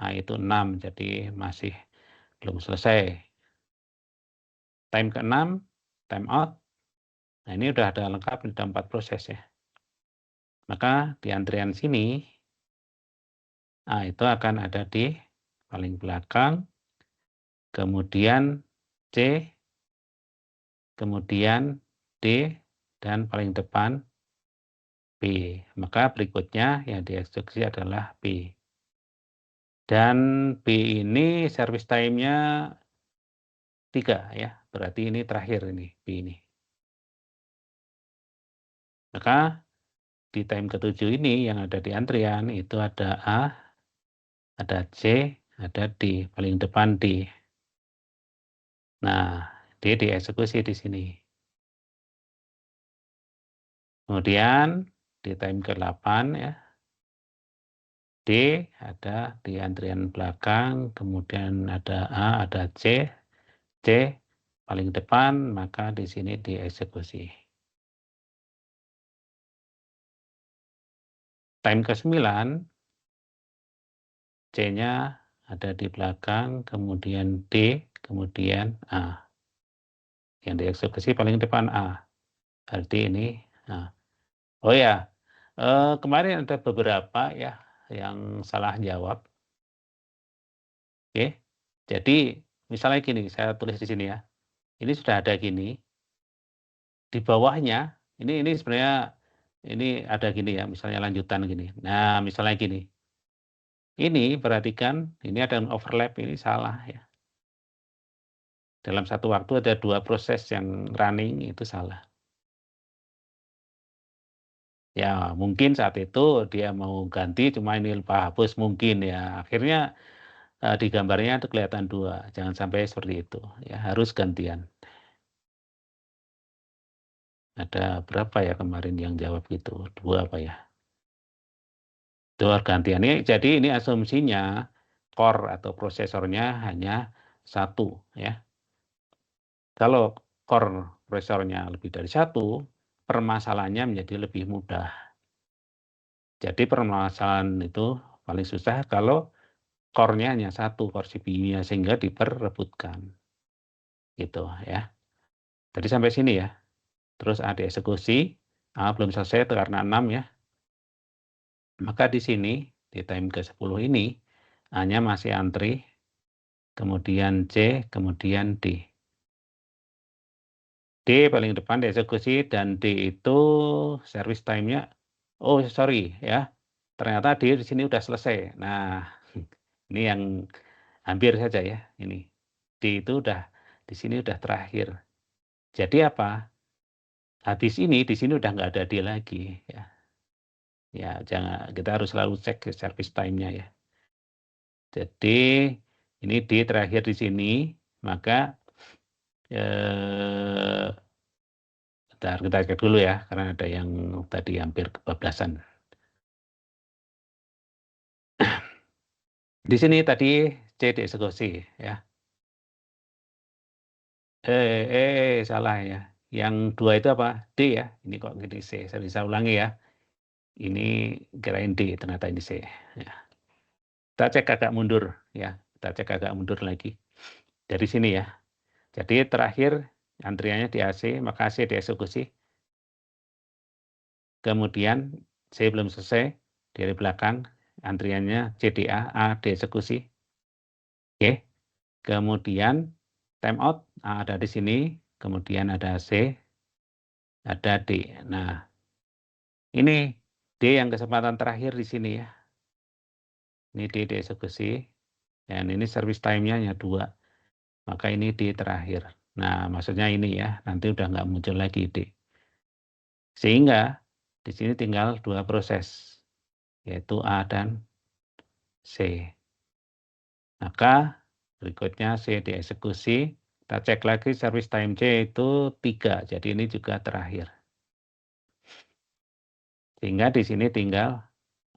Nah, itu 6, jadi masih belum selesai. Time ke-6, time out. Nah, ini udah ada lengkap, ada 4 proses ya. Maka di antrian sini, nah itu akan ada di paling belakang, kemudian C, kemudian D, dan paling depan B. Maka berikutnya yang dieksekusi adalah B. Dan B ini service time-nya 3 ya. Berarti ini terakhir ini B ini. Maka di time ke-7 ini yang ada di antrian itu ada A, ada C, ada D, paling depan D. Nah, D dieksekusi di sini. Kemudian di time ke-8 ya, D ada di antrian belakang, kemudian ada A, ada C, C paling depan, maka di sini dieksekusi. Time ke-9, C-nya ada di belakang, kemudian D, kemudian A. Yang dieksekusi paling depan A. Berarti ini A. Oh ya, kemarin ada beberapa ya yang salah jawab. Oke, jadi misalnya gini, saya tulis di sini ya. Ini sudah ada gini. Di bawahnya, ini sebenarnya ini ada gini ya, misalnya lanjutan gini. Nah, misalnya gini. Ini perhatikan, ini ada overlap, ini salah ya. Dalam satu waktu ada 2 proses yang running, itu salah. Ya, mungkin saat itu dia mau ganti, cuma ini lupa hapus mungkin ya. Akhirnya di gambarnya itu kelihatan 2, jangan sampai seperti itu. Ya, harus gantian. Ada berapa ya kemarin yang jawab gitu? 2 apa ya? 2 gantian. Jadi ini asumsinya core atau prosesornya hanya 1 ya. Kalau core prosesornya lebih dari 1, permasalahannya menjadi lebih mudah. Jadi permasalahan itu paling susah kalau core-nya hanya 1, core CPU-nya, sehingga diperebutkan. Gitu ya. Tadi sampai sini ya. Terus A dieksekusi, A belum selesai karena 6 ya. Maka di sini, di time ke-10 ini, A-nya masih antri, kemudian C, kemudian D. D paling depan dieksekusi, dan D itu service time-nya, oh sorry ya, ternyata D di sini udah selesai. Nah, ini yang hampir saja ya, ini. D itu udah, di sini udah terakhir. Jadi apa? Habis ini, di sini udah nggak ada D lagi ya. Ya, jangan, kita harus selalu cek service time-nya ya. Jadi ini D terakhir di sini, maka bentar, kita cek dulu ya, karena ada yang tadi hampir kebablasan. Di sini tadi C dieksekusi ya. Salah ya. Yang 2 itu apa? D ya. Ini kok gini C. Saya bisa ulangi ya. Ini kirain D, ternyata ini C. Ya. Kita cek agak mundur ya. Kita cek agak mundur lagi. Dari sini ya. Jadi terakhir antriannya di AC, maka AC dieksekusi. Kemudian C belum selesai, dari belakang antriannya CDA, A dieksekusi. Oke. Kemudian time out ada di sini, kemudian ada C, ada D. Nah, ini D yang kesempatan terakhir di sini ya. Ini D dieksekusi, dan ini service time-nya hanya 2. maka ini D terakhir. Nah, maksudnya ini ya, nanti udah nggak muncul lagi D. Sehingga di sini tinggal 2 proses, yaitu A dan C. Maka berikutnya C dieksekusi. Kita cek lagi service time C itu 3, jadi ini juga terakhir. Sehingga di sini tinggal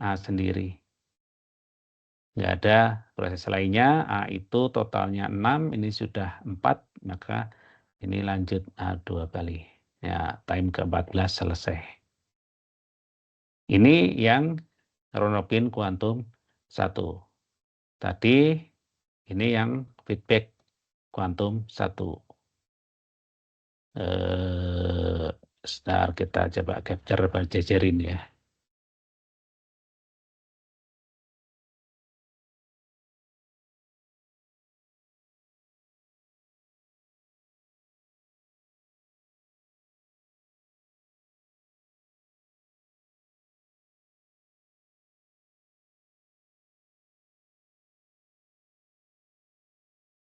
A sendiri. Nggak ada proses lainnya, A itu totalnya 6, ini sudah 4, maka ini lanjut A 2 kali. Ya, time ke-14 selesai. Ini yang Ron Robin Quantum 1. Tadi ini yang feedback Quantum 1. Sebentar kita coba capture berjejerin ya.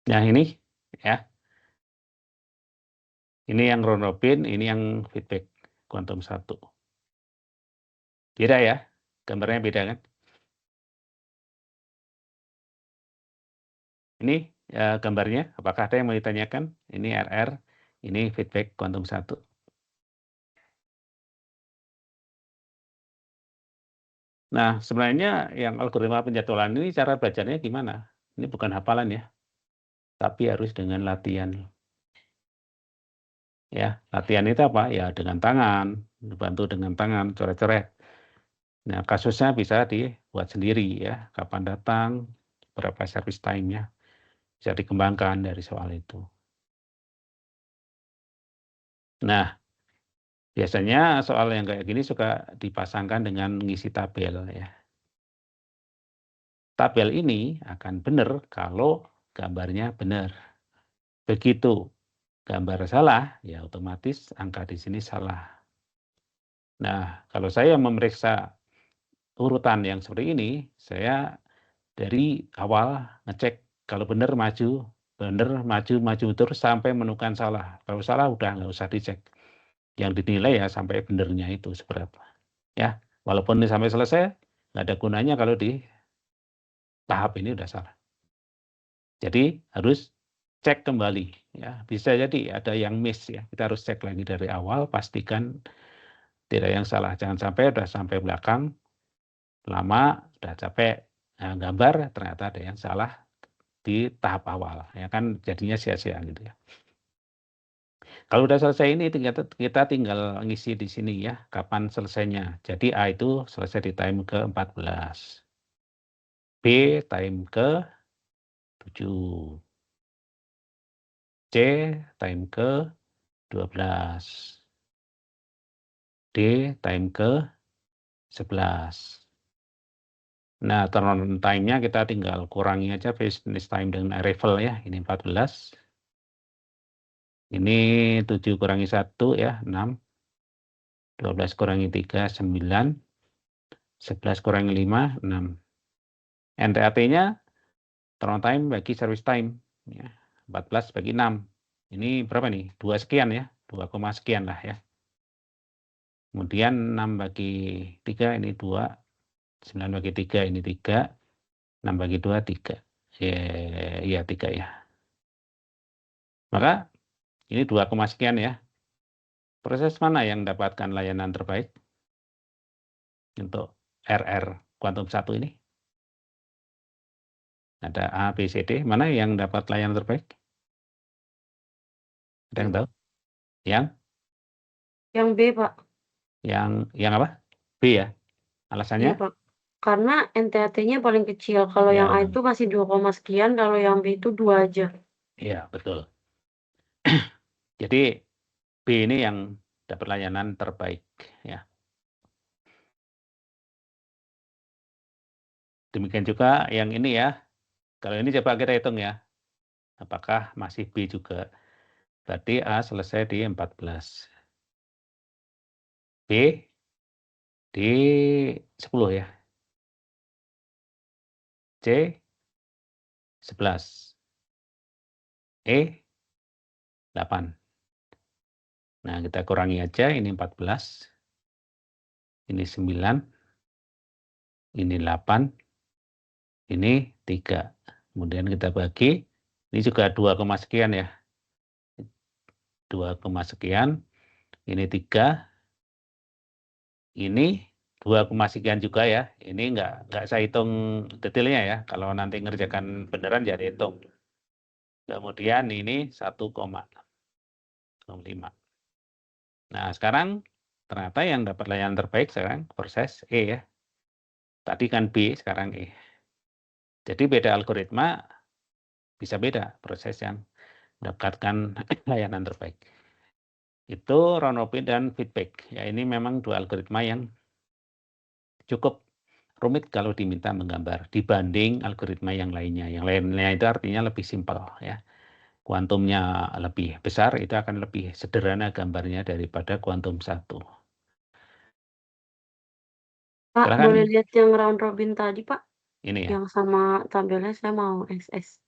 Yang ini ya. Ini yang Ron Robin, ini yang feedback Quantum 1. Beda ya? Gambarnya beda kan? Ini gambarnya, apakah ada yang mau ditanyakan? Ini RR, ini feedback Quantum 1. Nah, sebenarnya yang algoritma penjadwalan ini cara belajarnya gimana? Ini bukan hafalan ya, tapi harus dengan latihan. Ya, latihan itu apa? Ya dengan tangan, dibantu dengan tangan, coret-coret. Nah, kasusnya bisa dibuat sendiri ya, kapan datang, berapa service time-nya, bisa dikembangkan dari soal itu. Nah, biasanya soal yang kayak gini suka dipasangkan dengan ngisi tabel ya. Tabel ini akan benar kalau gambarnya benar. Begitu gambar salah, ya otomatis angka di sini salah. Nah, kalau saya memeriksa urutan yang seperti ini, saya dari awal ngecek kalau benar maju, maju terus sampai menemukan salah. Kalau salah udah nggak usah dicek. Yang dinilai ya sampai benernya itu seberapa. Ya, walaupun ini sampai selesai, nggak ada gunanya kalau di tahap ini udah salah. Jadi harus cek kembali. Ya, bisa jadi ada yang miss ya. Kita harus cek lagi dari awal, pastikan tidak yang salah. Jangan sampai udah sampai belakang, lama, udah capek gambar, ternyata ada yang salah di tahap awal. Ya kan jadinya sia-sia gitu ya. Kalau udah selesai ini kita tinggal ngisi di sini ya, kapan selesainya. Jadi A itu selesai di time ke-14. B time ke-7. C time ke-12. D time ke-11. Nah, turn time-nya kita tinggal kurangi aja finish time dengan arrival ya. Ini 14. Ini 7 kurangi 1 ya, 6. 12 kurangi 3, 9. 11 kurangi 5, 6. NTAT-nya turn time bagi service time. Ya. 14 bagi 6. Ini berapa nih? 2 sekian ya. 2, sekian lah ya. Kemudian 6 bagi 3 ini 2. 9 bagi 3 ini 3. 6 bagi 2, 3. Iya 3 ya. Maka ini 2, sekian ya. Proses mana yang mendapatkan layanan terbaik untuk RR Quantum 1 ini? Ada A, B, C, D. Mana yang dapat layanan terbaik? Ada yang tahu? Yang B, Pak. Yang apa? B ya? Iya, Alasannya? Pak. Karena NTAT-nya paling kecil. Kalau yang A Ya, itu masih 2, sekian, kalau yang B itu 2 aja. iya betul. Jadi B ini yang dapat layanan terbaik ya. Demikian juga yang ini ya. Kalau ini coba kita hitung ya. Apakah masih B juga? Tadi A selesai di 14. B di 10 ya. C 11. E 8. Nah, kita kurangi aja, ini 14, ini 9, ini 8, ini 3. Kemudian kita bagi, ini juga 2, sekian ya. 2, sekian, ini 3, ini 2, sekian juga ya. Ini nggak saya hitung detailnya ya. Kalau nanti ngerjakan beneran jadi hitung. Kemudian ini 1,05. Nah, sekarang ternyata yang dapat layanan terbaik sekarang proses E ya. Tadi kan B, sekarang E. Jadi beda algoritma, bisa beda proses yang mendapatkan layanan terbaik. Itu round robin dan feedback. Ya, ini memang dua algoritma yang cukup rumit kalau diminta menggambar dibanding algoritma yang lainnya. Yang lainnya itu artinya lebih simpel ya. Kuantumnya lebih besar, itu akan lebih sederhana gambarnya daripada kuantum 1. Pak, Silakan. boleh lihat yang round robin tadi, Pak? Ini ya. Yang sama tabelnya saya mau SS.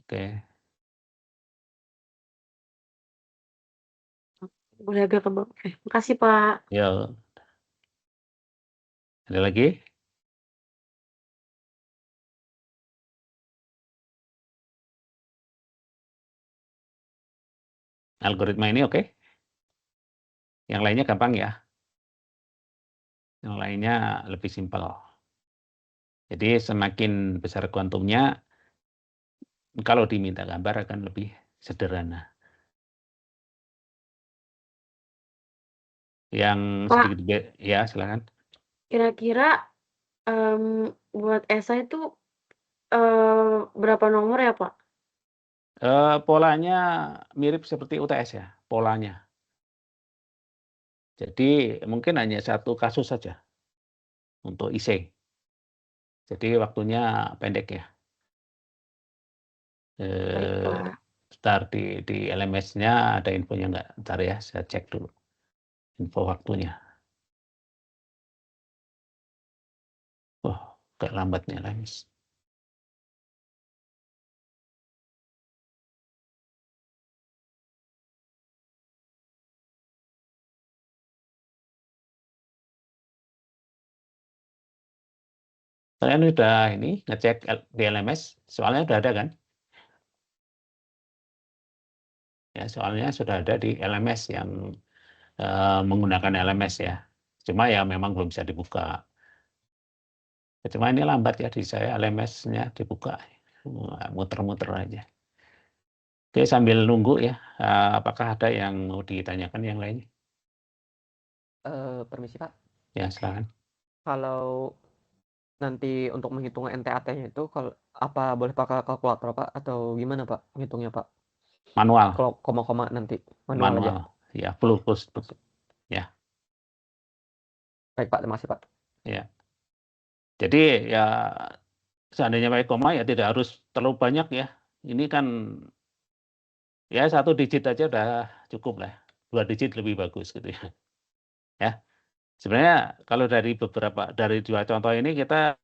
Oke. Boleh agak ke bawah. Oke, makasih, Pak. Yuk. Ada lagi? Algoritma ini oke? Yang lainnya gampang ya? Yang lainnya lebih simpel. Jadi semakin besar kuantumnya, kalau diminta gambar akan lebih sederhana. Yang Pak. sedikit ya silakan. Kira-kira buat esai itu berapa nomor ya, Pak? Polanya mirip seperti UTS ya, polanya. Jadi mungkin hanya satu kasus saja untuk IC. Jadi waktunya pendek ya. Baik, Pak. Ntar di LMS-nya ada infonya nggak? Ntar ya, saya cek dulu info waktunya. Wah, agak lambat nih LMS. Kalian udah ini ngecek di LMS, soalnya udah ada kan? Ya, soalnya sudah ada di LMS yang menggunakan LMS ya. Cuma ya memang belum bisa dibuka. Cuma ini lambat ya di saya LMS-nya dibuka. Muter-muter aja. Oke, sambil nunggu ya. Apakah ada yang mau ditanyakan yang lainnya? Permisi Pak, Ya, silakan. kalau nanti untuk menghitung NTAT-nya itu apa boleh pakai kalkulator Pak atau gimana Pak ngitungnya Pak? Manual. Kalau koma-koma nanti manual aja. Ya, plus. Ya. Baik Pak, terima kasih Pak. Ya. Jadi ya seandainya pakai koma ya tidak harus terlalu banyak ya. Ini kan ya 1 digit aja udah cukup lah. 2 digit lebih bagus gitu ya. Ya. Sebenarnya kalau dari 2 contoh ini kita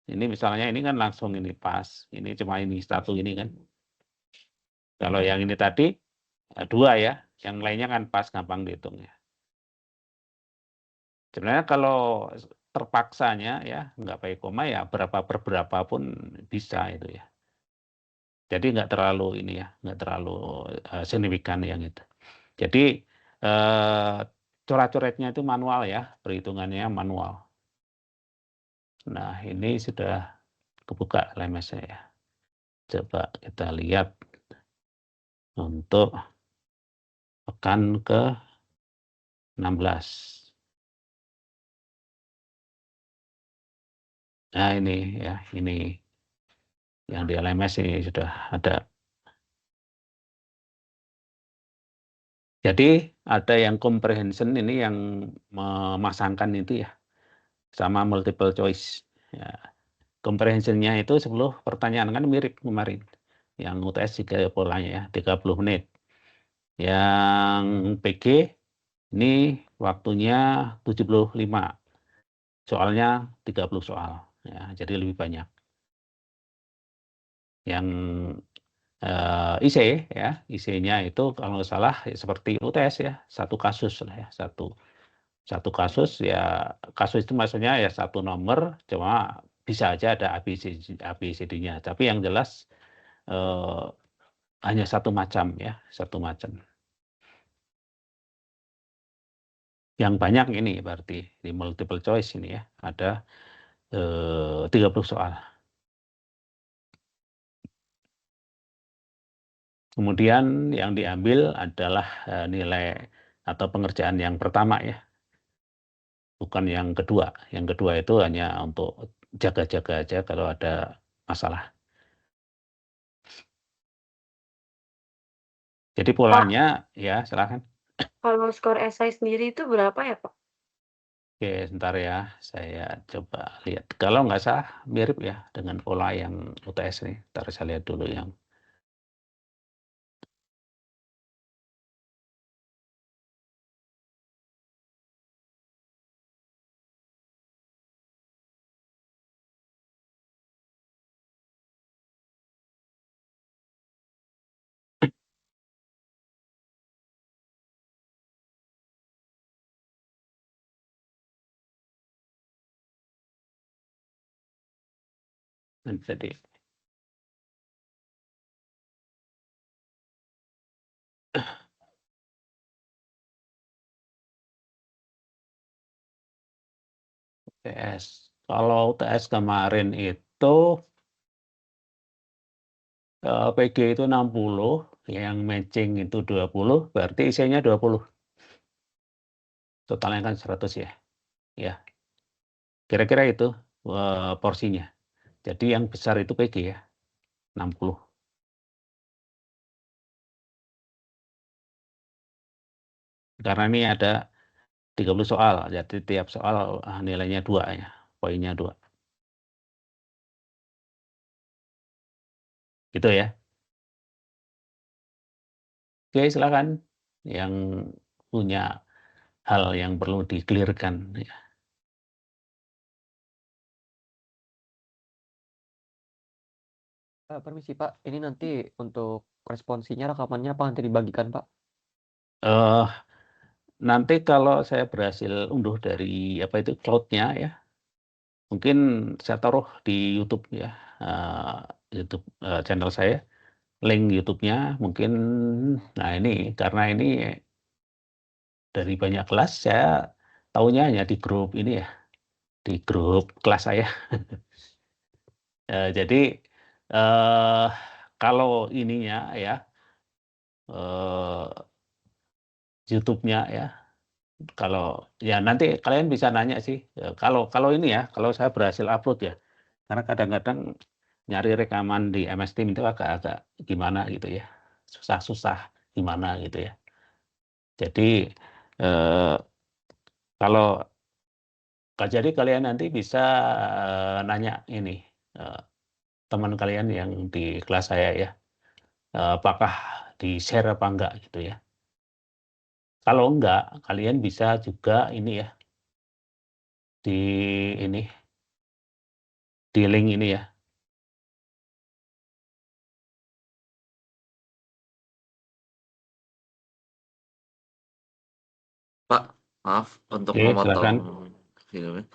ini misalnya ini kan langsung ini pas. Ini cuma ini 1 ini kan. Kalau yang ini tadi 2 ya, yang lainnya kan pas gampang dihitungnya. Sebenarnya kalau terpaksanya ya nggak pakai koma ya berapa per berapa pun bisa itu ya. Jadi nggak terlalu ini ya, nggak terlalu signifikan yang itu. Jadi coret-coretnya itu manual ya, perhitungannya manual. Nah ini sudah kebuka LMS-nya ya. Coba kita lihat untuk pekan ke 16. Nah ini ya, ini yang di LMS ini sudah ada. Jadi ada yang comprehension ini yang memasangkan itu ya, sama multiple choice. Ya. Comprehension-nya itu 10 pertanyaan kan mirip kemarin. Yang UTS juga polanya ya, 30 menit. Yang PG ini waktunya 75. Soalnya 30 soal. Ya, jadi lebih banyak. Yang IC ya, IC-nya itu kalau nggak salah ya seperti UTS ya, satu kasus lah ya, satu kasus ya, kasus itu maksudnya ya satu nomor, cuma bisa aja ada ABCD-nya, tapi yang jelas hanya satu macam ya, satu macam. Yang banyak ini berarti di multiple choice ini ya, ada 30 soal. Kemudian yang diambil adalah nilai atau pengerjaan yang pertama ya, bukan yang kedua. Yang kedua itu hanya untuk jaga-jaga aja kalau ada masalah. Jadi Pak, polanya ya silakan. kalau skor esai sendiri itu berapa ya, Pak? Oke, sebentar ya, saya coba lihat. Kalau nggak salah mirip ya dengan pola yang UTS nih. Ntar saya lihat dulu yang jadi UTS. Kalau UTS kemarin itu PG itu 60, yang matching itu 20, berarti isinya 20. Totalnya kan 100 ya. Ya, kira-kira itu porsinya. Jadi yang besar itu PG ya, 60. Karena ini ada 30 soal, jadi tiap soal nilainya 2 ya, poinnya 2. Gitu ya. Oke, silakan yang punya hal yang perlu di-clear-kan ya. Permisi Pak, ini nanti untuk responsinya rekamannya apa nanti dibagikan Pak? Nanti kalau saya berhasil unduh dari apa itu cloud-nya ya, mungkin saya taruh di YouTube ya, YouTube channel saya, link YouTube-nya mungkin. Nah ini karena ini dari banyak kelas saya tahunya hanya di grup ini ya, di grup kelas saya. Jadi kalau ininya ya YouTube-nya ya, kalau ya nanti kalian bisa nanya sih. Kalau ini ya, kalau saya berhasil upload ya, karena kadang-kadang nyari rekaman di MS Team itu agak-agak gimana gitu ya, susah-susah gimana gitu ya. Jadi kalau jadi kalian nanti bisa nanya ini teman kalian yang di kelas saya ya, apakah di-share apa enggak gitu ya. Kalau enggak, kalian bisa juga ini ya, di ini, di link ini ya. Pak, maaf untuk Oke, silakan. memotong filmnya.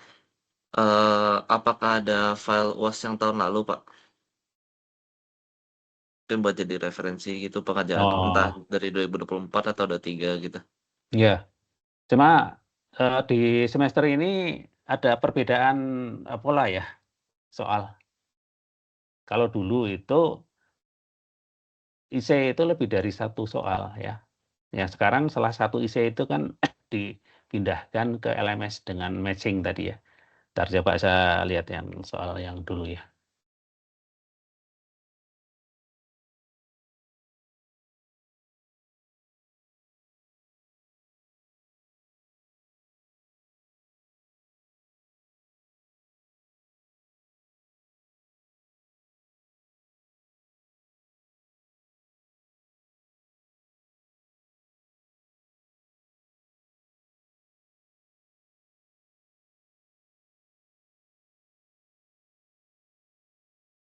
Apakah ada file UAS yang tahun lalu, Pak? Mungkin buat jadi referensi gitu pengajaran entah Oh, dari 2024 atau 23 gitu. ya. Cuma di semester ini ada perbedaan pola ya soal. Kalau dulu itu IC itu lebih dari satu soal ya. Ya sekarang salah satu IC itu kan dipindahkan ke LMS dengan matching tadi ya. Ntar coba saya lihat yang soal yang dulu ya.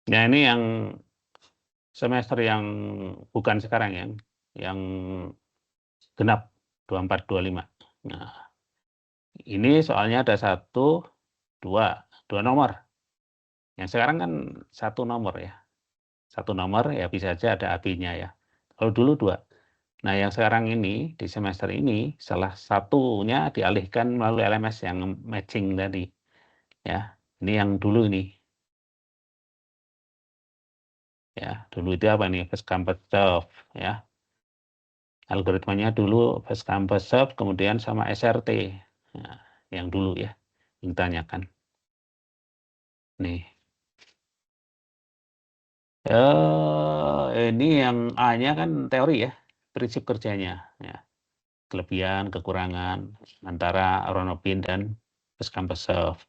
Nah ini yang semester yang bukan sekarang yang genap 24-25. Nah, ini soalnya ada 2 nomor. Yang sekarang kan 1 nomor ya. 1 nomor ya bisa saja ada AB-nya ya. Kalau dulu 2. Nah, yang sekarang ini di semester ini salah satunya dialihkan melalui LMS yang matching tadi. Ya, ini yang dulu ini. Ya, dulu itu apa nih? First come first serve ya. Algoritmanya dulu first come first serve kemudian sama SRT. Nah, yang dulu ya, yang ditanyakan. Nih. Ini yang A-nya kan teori ya, prinsip kerjanya. Ya. Kelebihan, kekurangan antara Ronopin dan first come first serve.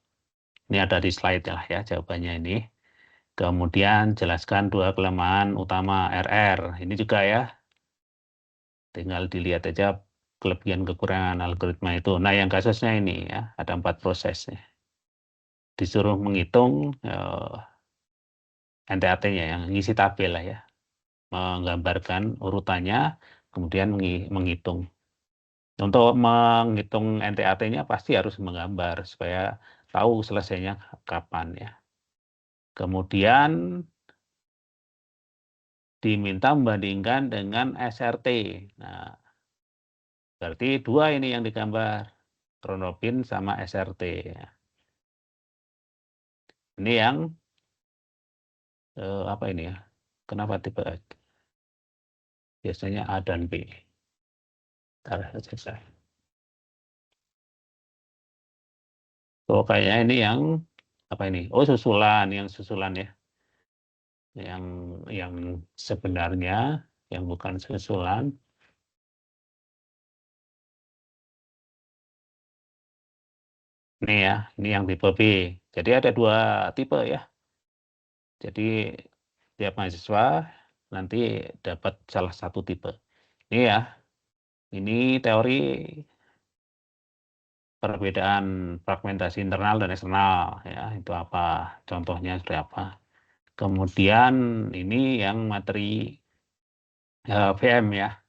Ini ada di slide ya jawabannya ini. Kemudian jelaskan 2 kelemahan utama RR. Ini juga ya, tinggal dilihat aja kelebihan kekurangan algoritma itu. Nah, yang kasusnya ini ya, ada 4 proses. Ya. Disuruh menghitung NTAT-nya yang ngisi tabel lah ya. Menggambarkan urutannya, kemudian menghitung. Untuk menghitung NTAT-nya pasti harus menggambar supaya tahu selesainya kapan ya. Kemudian diminta membandingkan dengan SRT. Nah, berarti 2 ini yang digambar, Ronopin sama SRT. Ini yang apa ini ya? Kenapa tipe biasanya A dan B? Selesai. Oh, kayaknya ini yang apa ini? Oh, susulan, yang susulan ya. Yang sebenarnya, yang bukan susulan. Ini ya, ini yang tipe B. Jadi ada 2 tipe ya. Jadi tiap mahasiswa nanti dapat salah satu tipe. Ini ya, ini teori perbedaan fragmentasi internal dan eksternal ya, itu apa? Contohnya seperti apa? Kemudian ini yang materi VM ya,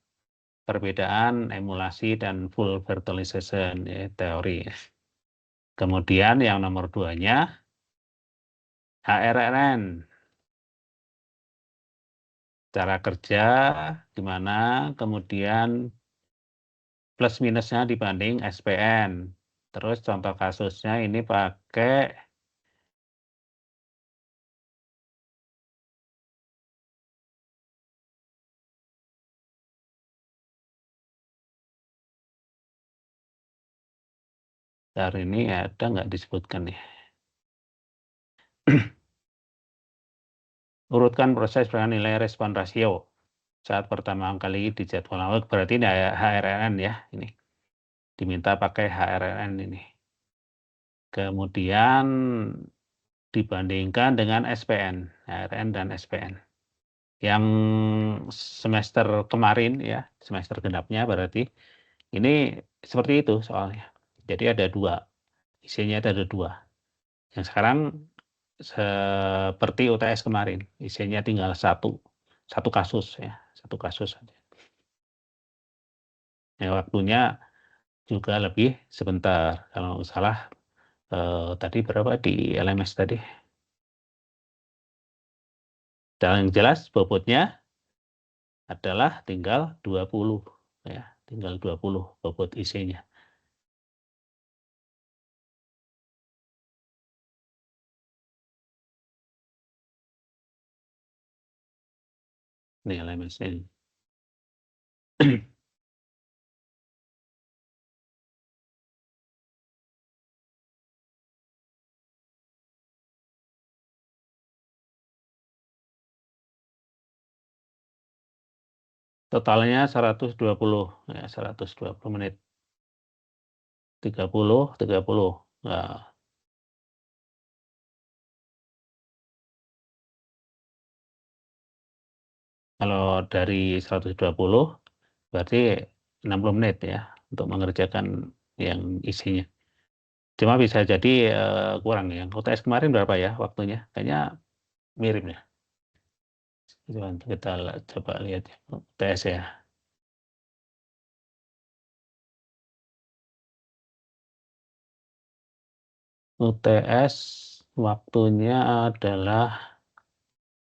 perbedaan emulasi dan full virtualization ya, teori. Kemudian yang nomor 2-nya HRRN. Cara kerja gimana, kemudian plus minusnya dibanding SPN. Terus contoh kasusnya ini pakai dari ini ada nggak disebutkan nih. Urutkan proses dengan nilai respon rasio saat pertama kali di jadwal awal, berarti ini HRRN ya, ini diminta pakai HRRN ini. Kemudian dibandingkan dengan SPN, HRRN dan SPN. Yang semester kemarin ya, semester genapnya berarti ini seperti itu soalnya. Jadi ada 2, isinya ada 2. Yang sekarang seperti UTS kemarin, isinya tinggal satu kasus ya, 1 kasus saja. Ya, waktunya juga lebih sebentar. Kalau nggak salah tadi berapa di LMS tadi? Dan yang jelas bobotnya adalah tinggal 20 ya, tinggal 20 bobot isinya. Ini LMS ini. Totalnya 120 ya, 120 menit. 30. Nah, kalau dari 120 berarti 60 menit ya untuk mengerjakan yang isinya. Cuma bisa jadi kurang ya. UTS kemarin berapa ya waktunya? Kayaknya mirip ya. Kita coba lihat UTS ya. UTS waktunya adalah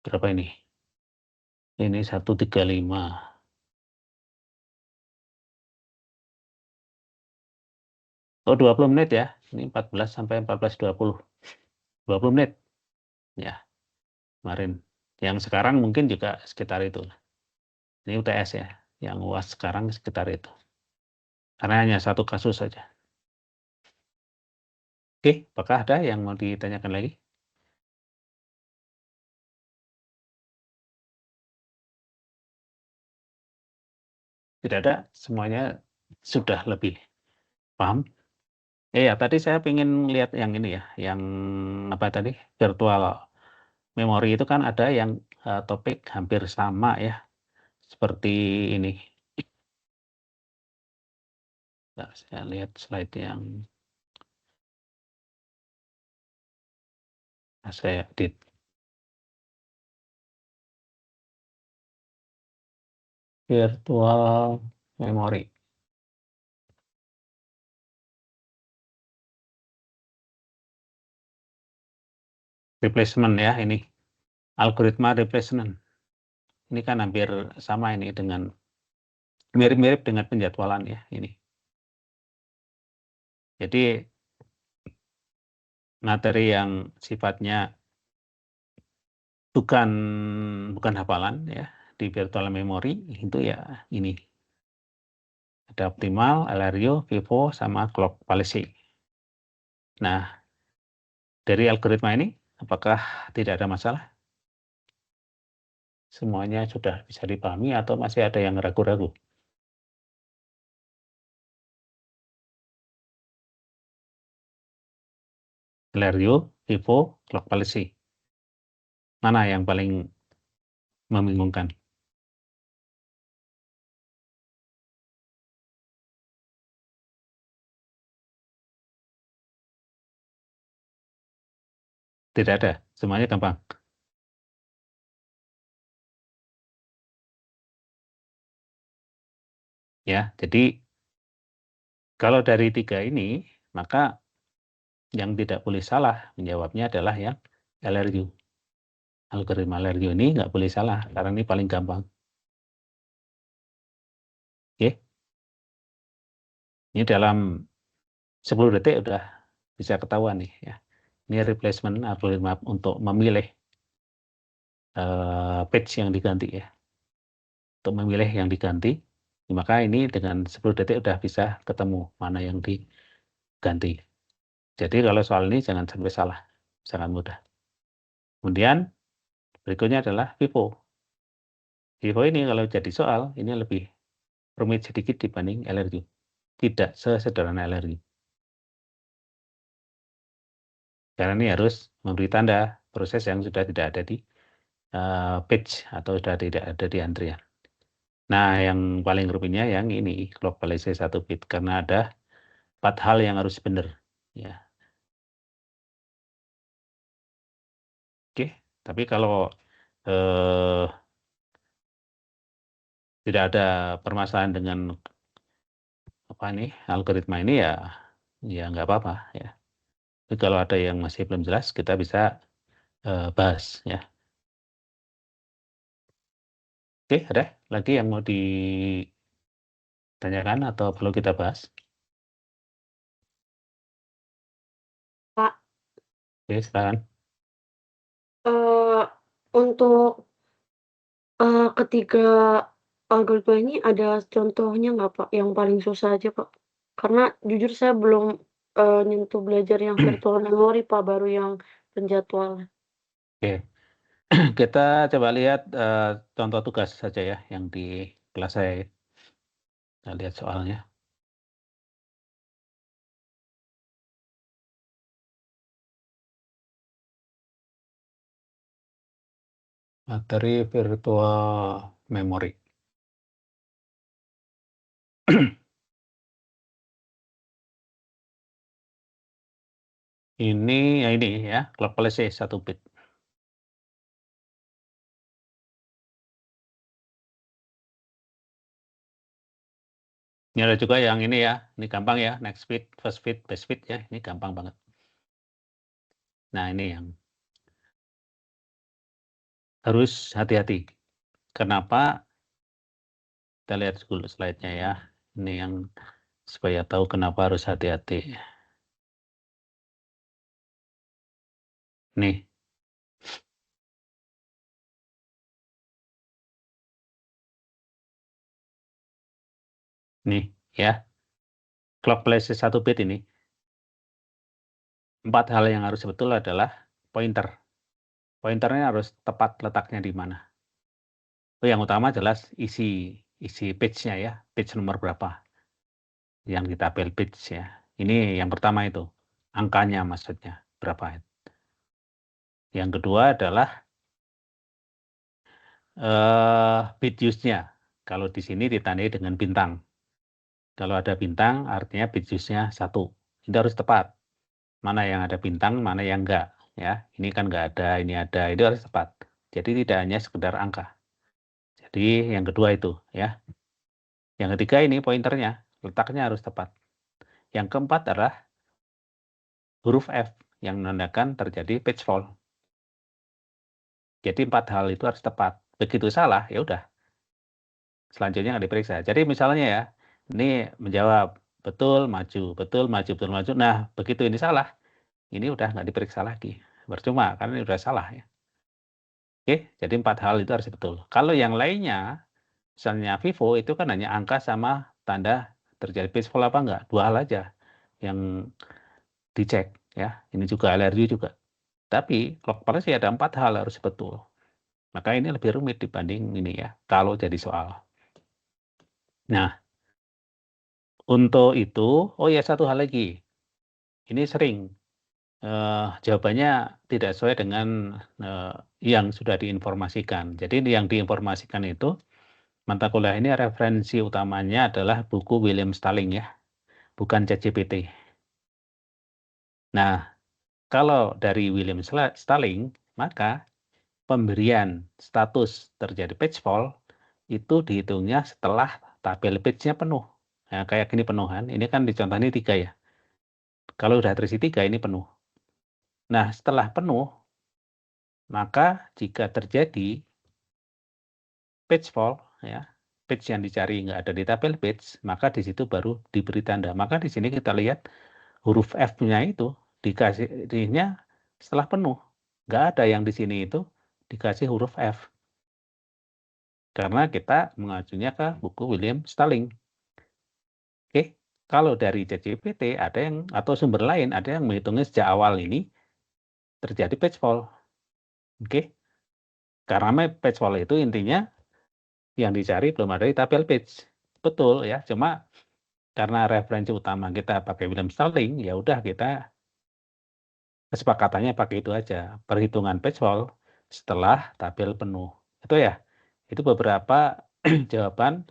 berapa ini? Ini 135. Oh, 20 menit ya. Ini 14 sampai 14.20. 20 menit. Ya, kemarin. Yang sekarang mungkin juga sekitar itu. Ini UTS ya. Yang UAS sekarang sekitar itu. Karena hanya satu kasus saja. Oke, apakah ada yang mau ditanyakan lagi? Tidak ada, semuanya sudah lebih paham. Ya, tadi saya ingin lihat yang ini ya, yang apa tadi, virtual memory itu kan ada yang topik hampir sama ya, seperti ini. Nah, saya lihat slide yang saya edit. Virtual memory. Replacement ya ini. Algoritma replacement. Ini kan hampir sama ini dengan mirip-mirip dengan penjadwalan ya ini. Jadi materi yang sifatnya bukan hafalan ya di virtual memory itu ya ini. Ada optimal, LRU, Vivo, sama clock policy. Nah, dari algoritma ini apakah tidak ada masalah? Semuanya sudah bisa dipahami atau masih ada yang ragu-ragu? LRU, Vivo, clock policy. Mana yang paling membingungkan? Tidak ada, semuanya gampang. Ya, jadi kalau dari 3 ini, maka yang tidak boleh salah menjawabnya adalah yang LRU. Algoritma LRU ini nggak boleh salah, karena ini paling gampang. Oke. Ini dalam 10 detik udah bisa ketahuan nih ya. Ini replacement algoritma untuk memilih page yang diganti ya. Untuk memilih yang diganti, maka ini dengan 10 detik udah bisa ketemu mana yang diganti. Jadi kalau soal ini jangan sampai salah, sangat mudah. Kemudian berikutnya adalah Vivo. Vivo ini kalau jadi soal, ini lebih rumit sedikit dibanding LRU. Tidak sesederhana LRU. Karena ini harus memberi tanda proses yang sudah tidak ada di page atau sudah tidak ada di antrian. Nah, yang paling rumitnya yang ini, clock policy 1 bit, karena ada 4 hal yang harus benar. Ya. Oke, tapi kalau tidak ada permasalahan dengan apa nih algoritma ini ya nggak apa-apa ya. Tapi kalau ada yang masih belum jelas, kita bisa bahas ya. Oke, ada lagi yang mau ditanyakan atau perlu kita bahas? Pak, Oke, silakan. untuk ketiga algoritma ini ada contohnya nggak Pak? Yang paling susah aja Pak? Karena jujur saya belum nyentuh belajar yang virtual memory Pak, baru yang penjadwalan. Oke, kita coba lihat contoh tugas saja ya yang di kelas saya. Kita lihat soalnya. Materi virtual memory. Ini ya clock policy 1 bit. Ini ada juga yang ini ya, ini gampang ya, next fit, first fit, best fit ya, ini gampang banget. Nah ini yang harus hati-hati. Kenapa? Kita lihat dulu slide-nya ya. Ini yang supaya tahu kenapa harus hati-hati. Nih. Nih ya. Clock place 1 bit ini. 4 hal yang harus betul adalah pointer. Pointernya harus tepat letaknya di mana. Oh, yang utama jelas isi page-nya ya, page nomor berapa yang di tabel page ya. Ini yang pertama itu, angkanya maksudnya berapa. Yang kedua adalah page use-nya. Kalau di sini ditandai dengan bintang. Kalau ada bintang artinya page use-nya 1. Itu harus tepat. Mana yang ada bintang, mana yang enggak ya. Ini kan enggak ada, ini ada, itu harus tepat. Jadi tidak hanya sekedar angka. Jadi yang kedua itu ya. Yang ketiga ini pointernya, letaknya harus tepat. Yang keempat adalah huruf F yang menandakan terjadi page fault. Jadi 4 hal itu harus tepat. Begitu salah, ya udah. Selanjutnya nggak diperiksa. Jadi misalnya ya, ini menjawab betul, maju, betul, maju, betul, maju. Nah, begitu ini salah, ini udah nggak diperiksa lagi. Percuma, karena ini udah salah ya. Oke, jadi 4 hal itu harus betul. Kalau yang lainnya, misalnya Vivo itu kan hanya angka sama tanda terjadi page fault apa enggak. 2 hal aja yang dicek ya. Ini juga alergi juga. Tapi clock policy ada 4 hal harus betul. Maka ini lebih rumit dibanding ini ya, kalau jadi soal. Nah, untuk itu, oh ya satu hal lagi. Ini sering jawabannya tidak sesuai dengan yang sudah diinformasikan. Jadi yang diinformasikan itu mata kuliah ini referensi utamanya adalah buku William Stalling ya, bukan ChatGPT. Nah, kalau dari William Stalling, maka pemberian status terjadi page fault itu dihitungnya setelah tabel page-nya penuh. Nah, kayak gini penuhan, ini kan dicontohnya 3 ya. Kalau udah terisi 3 ini penuh. Nah, setelah penuh, maka jika terjadi page fault, ya, page yang dicari nggak ada di tabel page, maka di situ baru diberi tanda. Maka di sini kita lihat huruf F-nya itu dikasihnya setelah penuh. Nggak ada yang di sini itu dikasih huruf F. Karena kita mengacunya ke buku William Stalling. Oke, kalau dari ChatGPT ada yang atau sumber lain ada yang menghitungnya sejak awal ini terjadi page fault. Oke. Karena page fault itu intinya yang dicari belum ada di tabel page. Betul ya, cuma karena referensi utama kita pakai William Stalling, ya udah kita kesepakatannya pakai itu aja. Perhitungan page fault setelah tabel penuh. Itu ya. Itu beberapa jawaban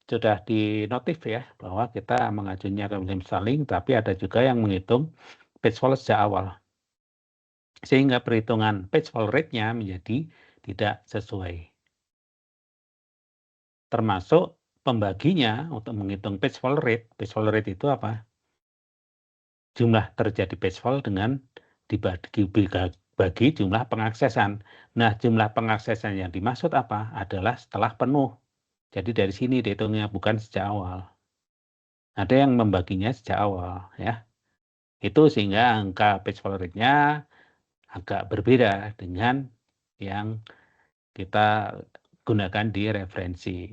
sudah dinotif ya bahwa kita mengajunya ke William Stalling, tapi ada juga yang menghitung page fault sejak awal. Sehingga perhitungan page fault rate-nya menjadi tidak sesuai. Termasuk pembaginya untuk menghitung page fault rate. Page fault rate itu apa? Jumlah terjadi page fault dengan dibagi jumlah pengaksesan. Nah, jumlah pengaksesan yang dimaksud apa? Adalah setelah penuh. Jadi dari sini dihitungnya bukan sejak awal. Ada yang membaginya sejak awal ya. Itu sehingga angka page fault rate-nya agak berbeda dengan yang kita gunakan di referensi.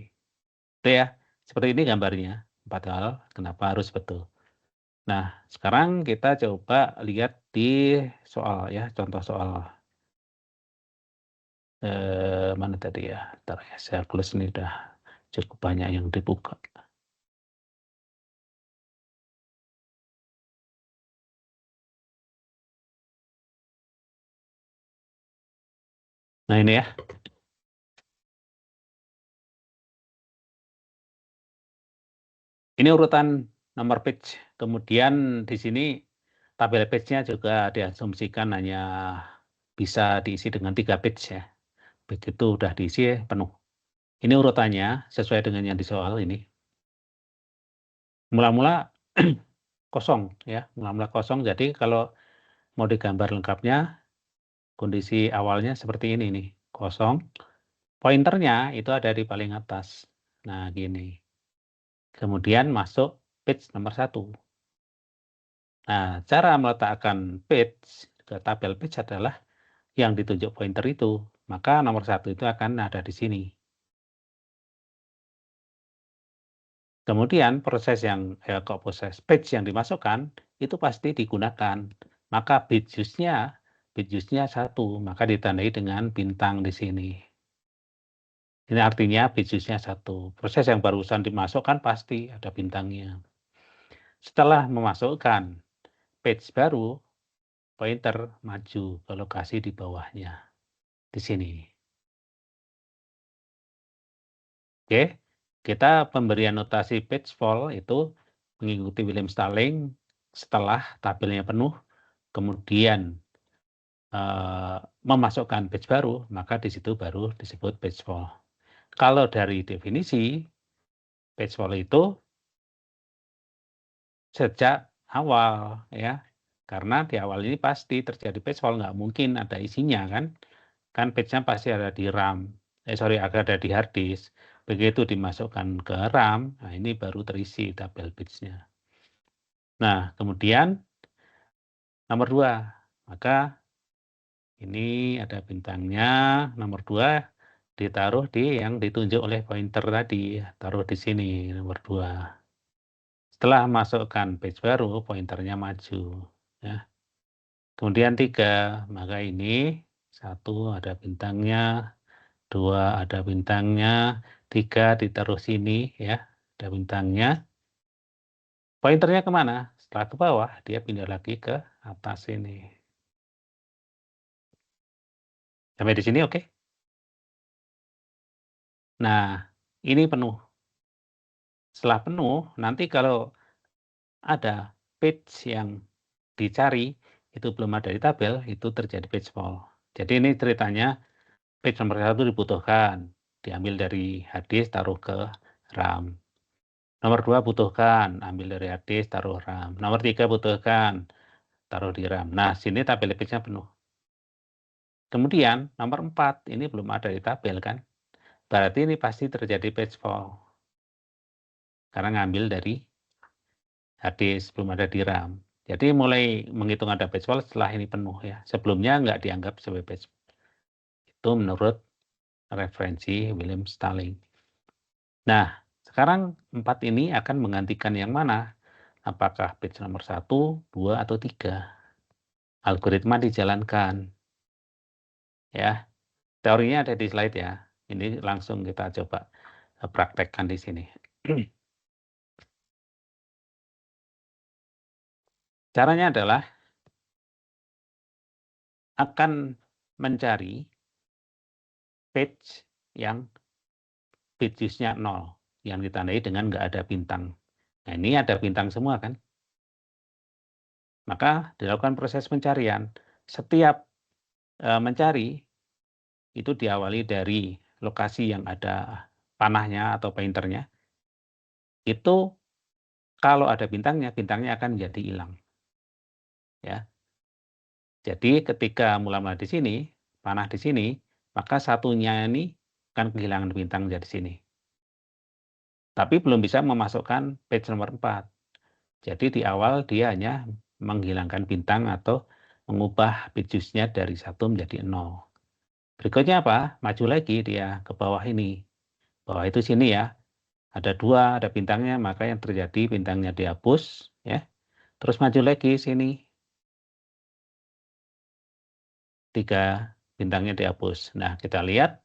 Itu ya, seperti ini gambarnya. 4 hal kenapa harus betul. Nah, sekarang kita coba lihat di soal ya, contoh soal. Mana tadi ya? Ntar ya, saya close ini udah cukup banyak yang dibuka. Nah ini ya. Ini urutan nomor page. Kemudian di sini tabel page-nya juga diasumsikan hanya bisa diisi dengan 3 page ya. Begitu udah diisi penuh. Ini urutannya sesuai dengan yang di soal ini. Mula-mula kosong ya, mula-mula kosong. Jadi kalau mau digambar lengkapnya, kondisi awalnya seperti ini nih, kosong. Pointernya itu ada di paling atas. Nah, gini. Kemudian masuk page nomor 1. Nah, cara meletakkan page ke tabel page adalah yang ditunjuk pointer itu. Maka nomor 1 itu akan ada di sini. Kemudian proses page yang dimasukkan itu pasti digunakan. Maka pages-nya 1, maka ditandai dengan bintang di sini. Ini artinya pages-nya 1. Proses yang barusan dimasukkan pasti ada bintangnya. Setelah memasukkan page baru, pointer maju ke lokasi di bawahnya. Di sini. Oke, kita pemberian notasi page fall itu mengikuti William Stalling setelah tabelnya penuh, kemudian memasukkan page baru, maka di situ baru disebut page fall. Kalau dari definisi, page fall itu sejak awal ya, karena di awal ini pasti terjadi page fall, nggak mungkin ada isinya kan page-nya pasti ada di RAM, ada di hard disk. Begitu dimasukkan ke RAM, nah ini baru terisi tabel page-nya. Nah, kemudian nomor 2, maka ini ada bintangnya, nomor 2 ditaruh di yang ditunjuk oleh pointer tadi, taruh di sini nomor 2. Setelah masukkan page baru, pointernya maju. Ya. Kemudian 3, maka ini 1 ada bintangnya, 2 ada bintangnya, 3 ditaruh sini ya, ada bintangnya. Pointernya kemana? Setelah ke bawah, dia pindah lagi ke atas ini. Sampai di sini oke? Nah, ini penuh. Setelah penuh, nanti kalau ada page yang dicari, itu belum ada di tabel, itu terjadi page fall. Jadi ini ceritanya, page nomor 1 dibutuhkan, diambil dari hard disk, taruh ke RAM. Nomor 2 butuhkan, ambil dari hard disk, taruh RAM. Nomor 3 butuhkan, taruh di RAM. Nah, sini tabel page-nya penuh. Kemudian, nomor 4, ini belum ada di tabel kan? Berarti ini pasti terjadi page fall. Karena ngambil dari hard disk, belum ada di RAM. Jadi mulai menghitung ada page fall setelah ini penuh ya. Sebelumnya nggak dianggap sebagai page fall. Itu menurut referensi William Stalling. Nah, sekarang 4 ini akan menggantikan yang mana? Apakah page nomor 1, 2, atau 3? Algoritma dijalankan. Ya, teorinya ada di slide ya. Ini langsung kita coba praktekkan di sini. Caranya adalah akan mencari page yang pages-nya 0, yang ditandai dengan nggak ada bintang. Nah, ini ada bintang semua kan? Maka dilakukan proses pencarian. Setiap mencari itu diawali dari lokasi yang ada panahnya atau pointernya. Itu kalau ada bintangnya, bintangnya akan menjadi hilang. Ya. Jadi ketika mula-mula di sini, panah di sini, maka satunya ini akan kehilangan bintang dari sini. Tapi belum bisa memasukkan page nomor 4. Jadi di awal dia hanya menghilangkan bintang atau mengubah pages-nya dari 1 menjadi 0. Berikutnya apa? Maju lagi dia ke bawah ini. Bawah itu sini ya. Ada 2, ada bintangnya, maka yang terjadi bintangnya dihapus. Ya. Terus maju lagi sini. 3, bintangnya dihapus. Nah, kita lihat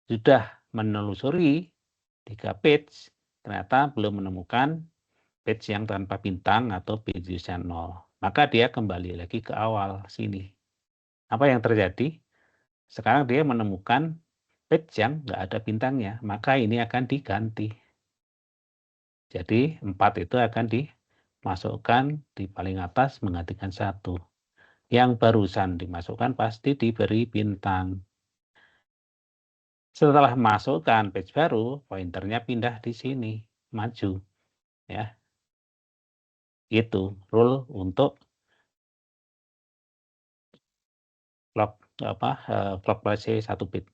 sudah menelusuri 3 page, ternyata belum menemukan page yang tanpa bintang atau pages-nya 0. Maka dia kembali lagi ke awal sini. Apa yang terjadi? Sekarang dia menemukan page yang nggak ada bintangnya, maka ini akan diganti. Jadi 4 itu akan dimasukkan di paling atas menggantikan 1. Yang barusan dimasukkan pasti diberi bintang. Setelah masukkan page baru, pointernya pindah di sini, maju. Ya, itu rule untuk clock price 1 bit.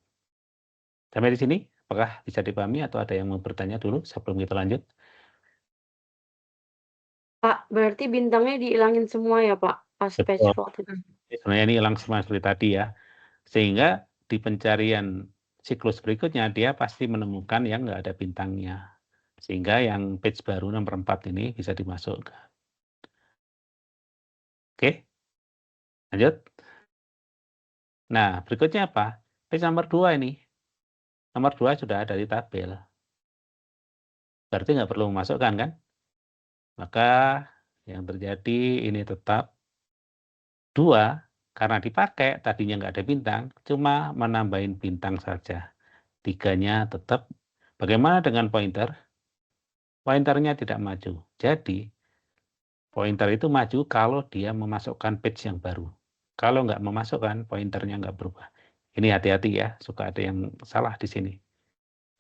Sampai di sini, apakah bisa dipahami atau ada yang mau bertanya dulu sebelum kita lanjut? Pak, berarti bintangnya dihilangin semua ya, Pak, pas patch Betul. fault itu? Sebenarnya ini hilang semua seperti tadi ya. Sehingga di pencarian siklus berikutnya dia pasti menemukan yang nggak ada bintangnya. Sehingga yang page baru nomor 4 ini bisa dimasukkan. Oke, lanjut. Nah, berikutnya apa? Page nomor 2 ini. Nomor 2 sudah ada di tabel. Berarti nggak perlu memasukkan kan? Maka yang terjadi ini tetap 2 karena dipakai tadinya nggak ada bintang, cuma menambahin bintang saja. 3-nya tetap. Bagaimana dengan pointer? Pointernya tidak maju. Jadi, pointer itu maju kalau dia memasukkan page yang baru. Kalau nggak memasukkan, pointernya nggak berubah. Ini hati-hati ya, suka ada yang salah di sini.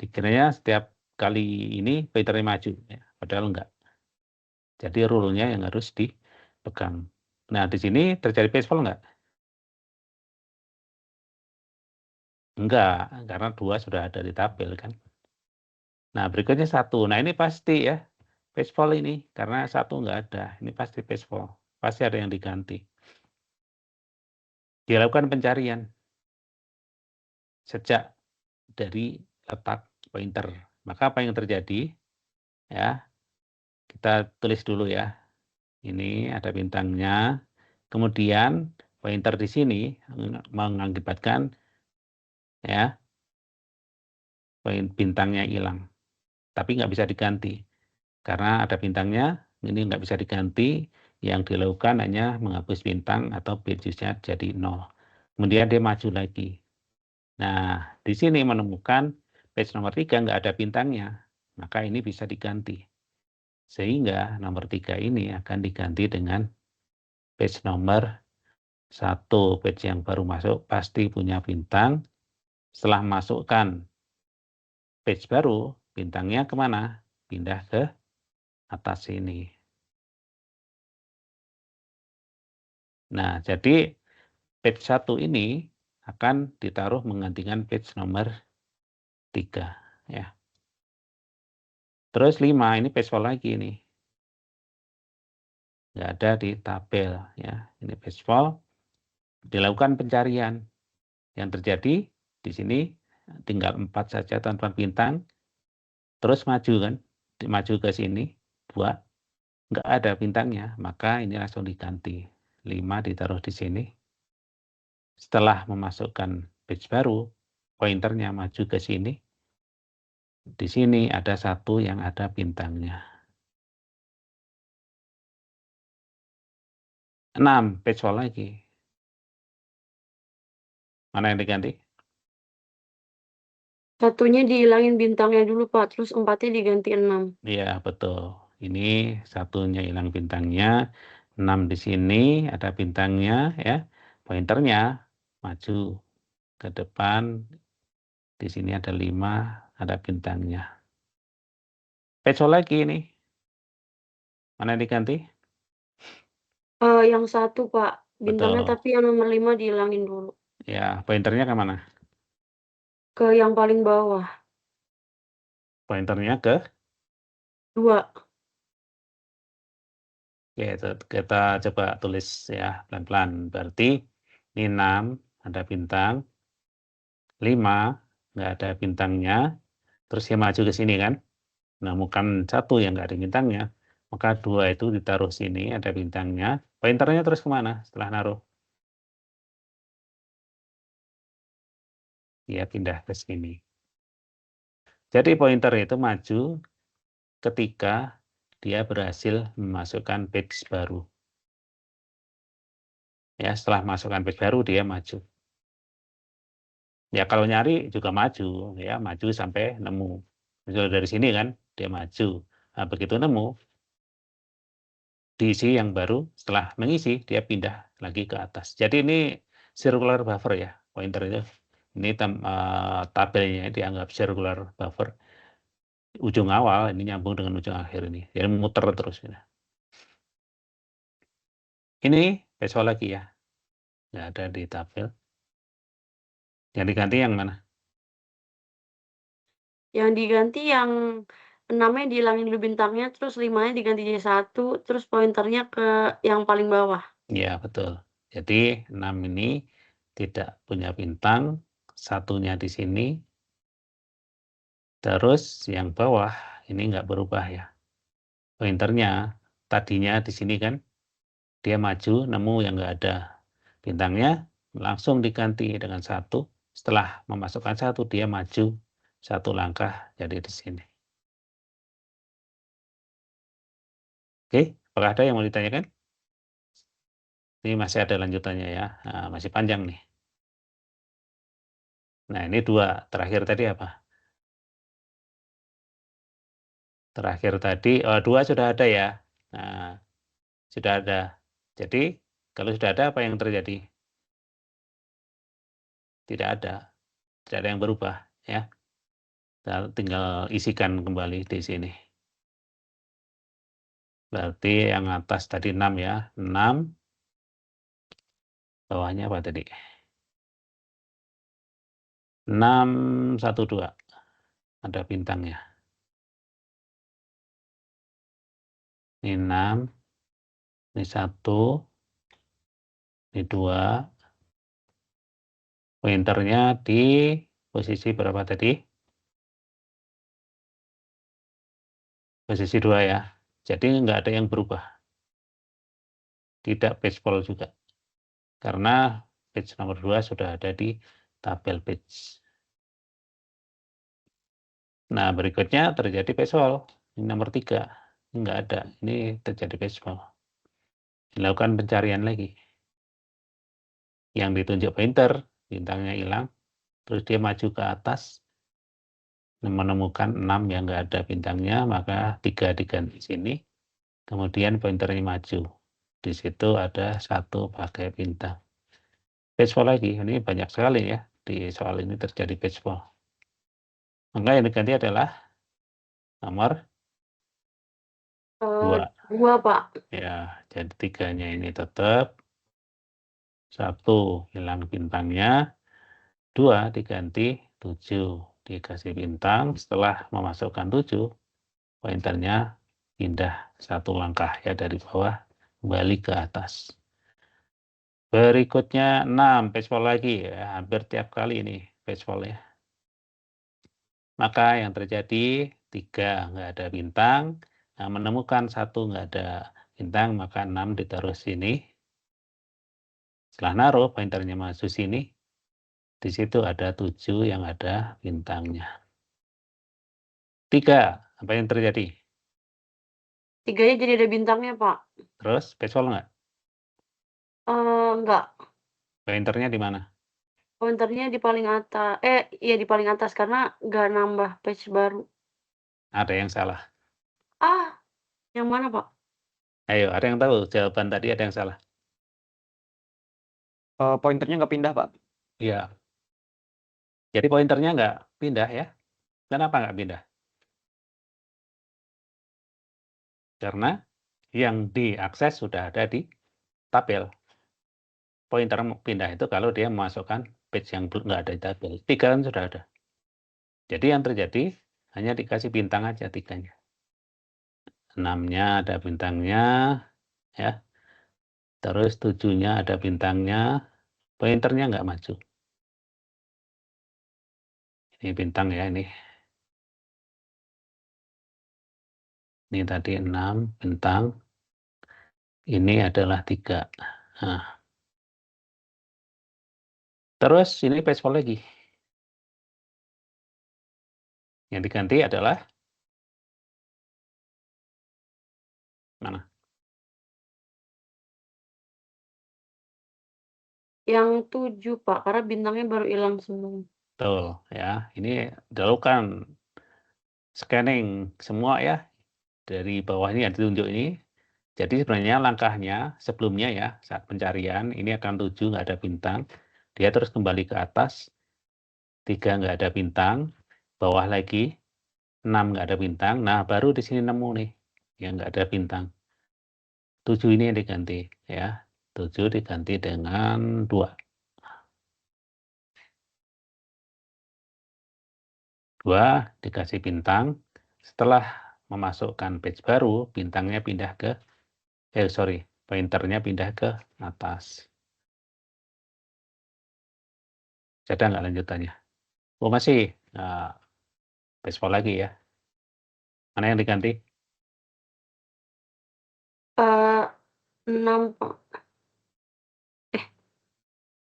Dikiranya setiap kali ini pointernya maju, ya, padahal enggak. Jadi rule-nya yang harus dipegang. Nah, di sini terjadi page fault enggak? Enggak, karena 2 sudah ada di tabel kan. Nah, berikutnya 1. Nah, ini pasti ya, page fault ini. Karena 1 enggak ada, ini pasti page fault. Pasti ada yang diganti. Dilakukan pencarian sejak dari letak pointer. Maka apa yang terjadi? Ya, kita tulis dulu ya. Ini ada bintangnya. Kemudian pointer di sini mengakibatkan ya bintangnya hilang. Tapi nggak bisa diganti. Karena ada bintangnya, ini nggak bisa diganti. Yang dilakukan hanya menghapus bintang atau bit-nya jadi 0. Kemudian dia maju lagi. Nah, di sini menemukan page nomor 3 nggak ada bintangnya, maka ini bisa diganti. Sehingga nomor 3 ini akan diganti dengan page nomor 1. Page yang baru masuk pasti punya bintang. Setelah masukkan page baru, bintangnya kemana? Pindah ke atas sini. Nah, jadi page 1 ini akan ditaruh menggantikan page nomor 3. Ya. Terus 5, ini page fault lagi nih. Nggak ada di tabel. Ya. Ini page fault. Dilakukan pencarian. Yang terjadi di sini tinggal 4 saja tanpa bintang. Terus maju kan. Maju ke sini. 2. Nggak ada bintangnya. Maka ini langsung diganti. 5 ditaruh di sini. Setelah memasukkan page baru, pointernya maju ke sini. Di sini ada 1 yang ada bintangnya. 6, page fault lagi. Mana yang diganti? 1-nya dihilangin bintangnya dulu, Pak, terus 4-nya diganti 6. Iya, betul. Ini 1-nya hilang bintangnya, 6 di sini ada bintangnya ya. Pointernya maju ke depan. Di sini ada 5, ada bintangnya. Page fault lagi ini. Mana yang diganti? Yang 1, Pak. Bintangnya Betul. tapi yang nomor 5 dihilangin dulu. Ya, pointernya ke mana? Ke yang paling bawah. Pointernya ke 2. Oke, kita coba tulis ya pelan-pelan. Berarti ini 6 ada bintang, 5 nggak ada bintangnya, terus dia maju ke sini kan. Menemukan 1 yang nggak ada bintangnya, maka 2 itu ditaruh sini ada bintangnya. Pointernya terus kemana setelah naruh? Dia pindah ke sini. Jadi pointer itu maju ketika dia berhasil memasukkan page baru. Ya, setelah masukkan page baru dia maju. Ya kalau nyari juga maju, ya maju sampai nemu. Misalnya dari sini kan dia maju. Nah, begitu nemu, diisi yang baru, setelah mengisi dia pindah lagi ke atas. Jadi ini circular buffer ya, pointer itu. Ini tabelnya dianggap circular buffer. Ujung awal ini nyambung dengan ujung akhir ini. Jadi muter terus. Ya. Ini visual lagi ya, nggak ada di tabel. Yang diganti yang mana? Yang diganti yang 6-nya dihilangin dulu bintangnya, terus 5-nya diganti jadi 1, terus pointernya ke yang paling bawah. Ya, betul. Jadi 6 ini tidak punya bintang, satunya di sini. Terus yang bawah ini nggak berubah ya. Pointernya tadinya di sini kan, dia maju nemu yang nggak ada bintangnya, langsung diganti dengan 1. Setelah memasukkan 1, dia maju 1 langkah jadi di sini. Oke, apakah ada yang mau ditanyakan? Ini masih ada lanjutannya ya, nah, masih panjang nih. Nah, ini 2. Terakhir tadi apa? Terakhir tadi, 2 sudah ada ya. Nah, sudah ada. Jadi, kalau sudah ada apa yang terjadi? Tidak ada. Tidak ada yang berubah ya. Kita tinggal isikan kembali di sini. Berarti yang atas tadi 6 ya. 6. Bawahnya apa tadi? 6, 1, 2. Ada bintangnya. Ini 6. Ini 1. Ini 2. Pointernya di posisi berapa tadi? Posisi 2 ya. Jadi nggak ada yang berubah. Tidak baseball juga. Karena page nomor 2 sudah ada di tabel page. Nah, berikutnya terjadi baseball. Ini nomor 3. Ini nggak ada. Ini terjadi baseball. Dilakukan pencarian lagi. Yang ditunjuk pointer, bintangnya hilang. Terus dia maju ke atas. Menemukan 6 yang nggak ada bintangnya, maka 3 diganti sini. Kemudian pointernya maju. Di situ ada 1 pakai bintang. Baseball lagi, ini banyak sekali ya. Di soal ini terjadi baseball. Maka yang diganti adalah nomor 2. 2, Pak. Ya, jadi 3-nya ini tetap. 1 hilang bintangnya. 2 diganti 7. Dikasih bintang. Setelah memasukkan 7, pointernya pindah 1 langkah ya dari bawah kembali ke atas. Berikutnya 6, baseball lagi ya, hampir tiap kali ini baseball ya. Maka yang terjadi 3 nggak ada bintang, nah, menemukan 1 nggak ada bintang, maka 6 ditaruh sini. Setelah naruh pointernya masuk sini, di situ ada 7 yang ada bintangnya. 3, apa yang terjadi? 3-nya jadi ada bintangnya, Pak. Terus baseball nggak? Enggak. Pointernya di mana? Pointernya di paling atas. Iya di paling atas karena nggak nambah page baru. Ada yang salah. Yang mana, Pak? Ayo, ada yang tahu jawaban tadi, ada yang salah? Pointernya nggak pindah, Pak. Iya. Jadi pointernya nggak pindah ya. Kenapa nggak pindah? Karena yang diakses sudah ada di tabel. Pointer pindah itu kalau dia memasukkan page yang nggak ada di tabel. 3 kan sudah ada. Jadi yang terjadi hanya dikasih bintang aja 3-nya. 6-nya ada bintangnya, ya. Terus 7-nya ada bintangnya, pointernya nggak maju. Ini bintang ya ini. Ini tadi 6 bintang. Ini adalah 3. Nah. Terus ini baseball lagi. Yang diganti adalah mana? Yang 7, Pak, karena bintangnya baru hilang semua. Betul ya. Ini dilakukan scanning semua ya. Dari bawah ini yang ditunjuk ini. Jadi sebenarnya langkahnya sebelumnya ya, saat pencarian ini akan 7 nggak ada bintang. Dia terus kembali ke atas. 3 nggak ada bintang. Bawah lagi 6 nggak ada bintang. Nah, baru di sini nemu nih yang nggak ada bintang. 7 ini yang diganti ya. 7 diganti dengan 2. 2 dikasih bintang. Setelah memasukkan page baru, bintangnya pindah ke, pointernya pindah ke atas. Ada nggak lanjutannya? Oh masih. Nah, baseball lagi ya. Mana yang diganti? 6 Pak.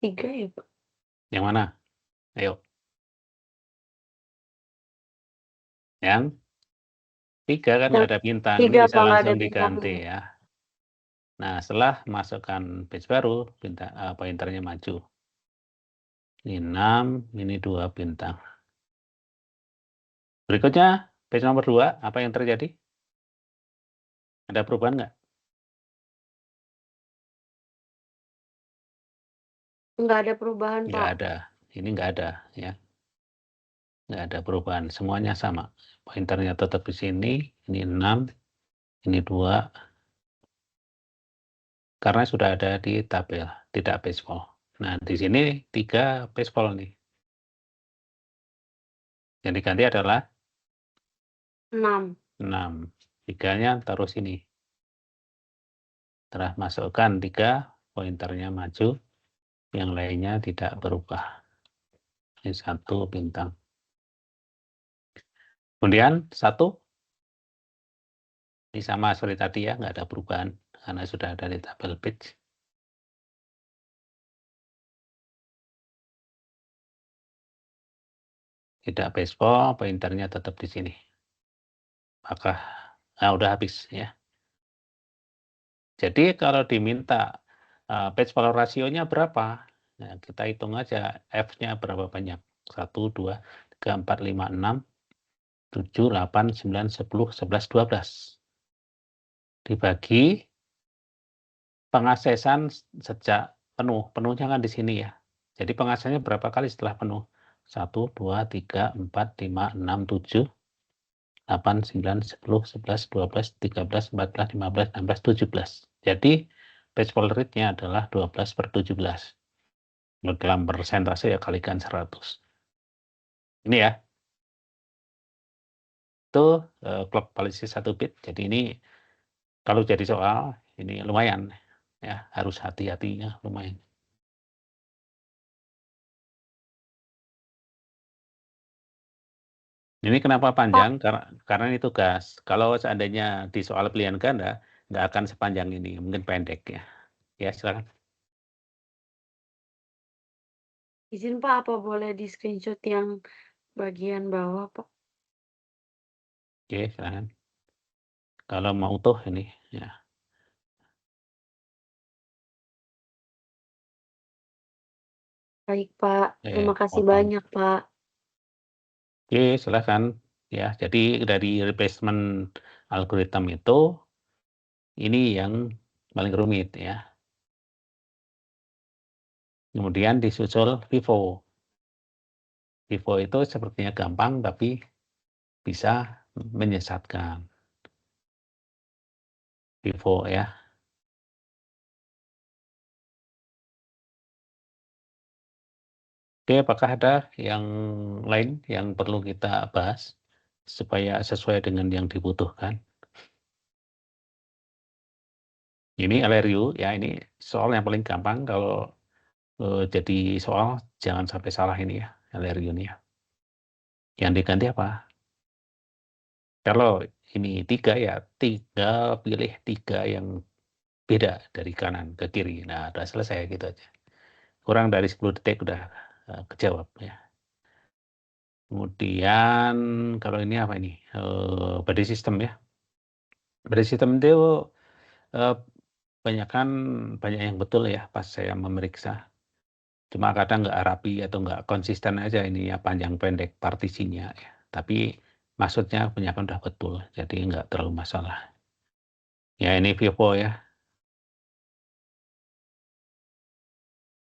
3 ya Pak? Yang mana? Ayo. Yang 3 kan nggak ada bintang, ini 3 bisa Pak, nggak ada langsung bintang. diganti ya. Nah, setelah masukkan page baru, pointernya maju. Ini 6, ini 2 bintang. Berikutnya, page nomor 2, apa yang terjadi? Ada perubahan nggak? Nggak ada perubahan Nggak Pak. ada. Ini nggak ada ya. Nggak ada perubahan, semuanya sama. Pointernya tetap di sini, ini 6, ini 2. Karena sudah ada di tabel, tidak baseball. Nah, di sini 3 baseball nih. Yang diganti adalah 6. 6. 3-nya taruh sini. Setelah masukkan 3, pointernya maju. Yang lainnya tidak berubah. Ini 1 bintang. Kemudian 1. Ini sama seperti tadi ya, nggak ada perubahan. Karena sudah ada di tabel page. Tidak baseball, pointernya tetap di sini. Maka udah habis ya. Jadi kalau diminta baseball rasionya berapa? Nah, kita hitung aja F-nya berapa banyak. 1, 2, 3, 4, 5, 6, 7, 8, 9, 10, 11, 12. Dibagi pengaksesan sejak penuh. Penuhnya kan di sini ya. Jadi pengaksesannya berapa kali setelah penuh? 1, 2, 3, 4, 5, 6, 7, 8, 9, 10, 11, 12, 13, 14, 15, 16, 17. Jadi baseball rate-nya adalah 12/17. Dalam persentase ya kalikan 100. Ini ya. Itu clock policy 1 bit. Jadi ini kalau jadi soal ini lumayan ya, harus hati-hatinya lumayan. Ini kenapa panjang? Karena ini tugas. Kalau seandainya di soal pilihan ganda, nggak akan sepanjang ini, mungkin pendek ya. Ya, silakan. Izin Pak, apa boleh di screenshot yang bagian bawah Pak? Oke, silakan. Kalau mau utuh ini ya. Baik Pak, terima kasih potong. banyak Pak. Oke, silakan. Ya, jadi dari replacement algorithm itu ini yang paling rumit ya. Kemudian disusul Vivo. Vivo itu sepertinya gampang tapi bisa menyesatkan. Vivo ya. Oke, apakah ada yang lain yang perlu kita bahas supaya sesuai dengan yang dibutuhkan? Ini LRU ya, ini soal yang paling gampang kalau jadi soal jangan sampai salah ini ya, LRU ini ya. Yang diganti apa? Kalau ini 3 ya, tinggal pilih 3 yang beda dari kanan ke kiri. Nah, udah selesai gitu aja. Kurang dari 10 detik udah kejawab ya. Kemudian kalau ini apa ini? Body system ya. Body system itu banyak yang betul ya pas saya memeriksa. Cuma kadang nggak rapi atau nggak konsisten aja ini ya panjang pendek partisinya ya. Tapi maksudnya kebanyakan udah betul, jadi nggak terlalu masalah. Ya ini Vivo ya.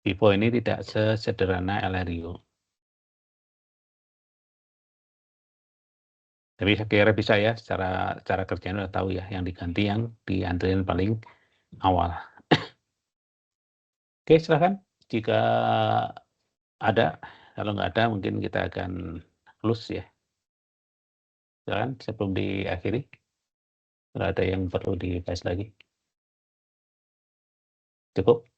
Vivo ini tidak sesederhana LRU. Tapi saya kira bisa ya, secara kerjanya udah tahu ya, yang diganti yang diantriin paling awal. Oke, silakan jika ada, kalau nggak ada mungkin kita akan close ya. Silakan sebelum diakhiri, kalau ada yang perlu dibahas lagi. Cukup?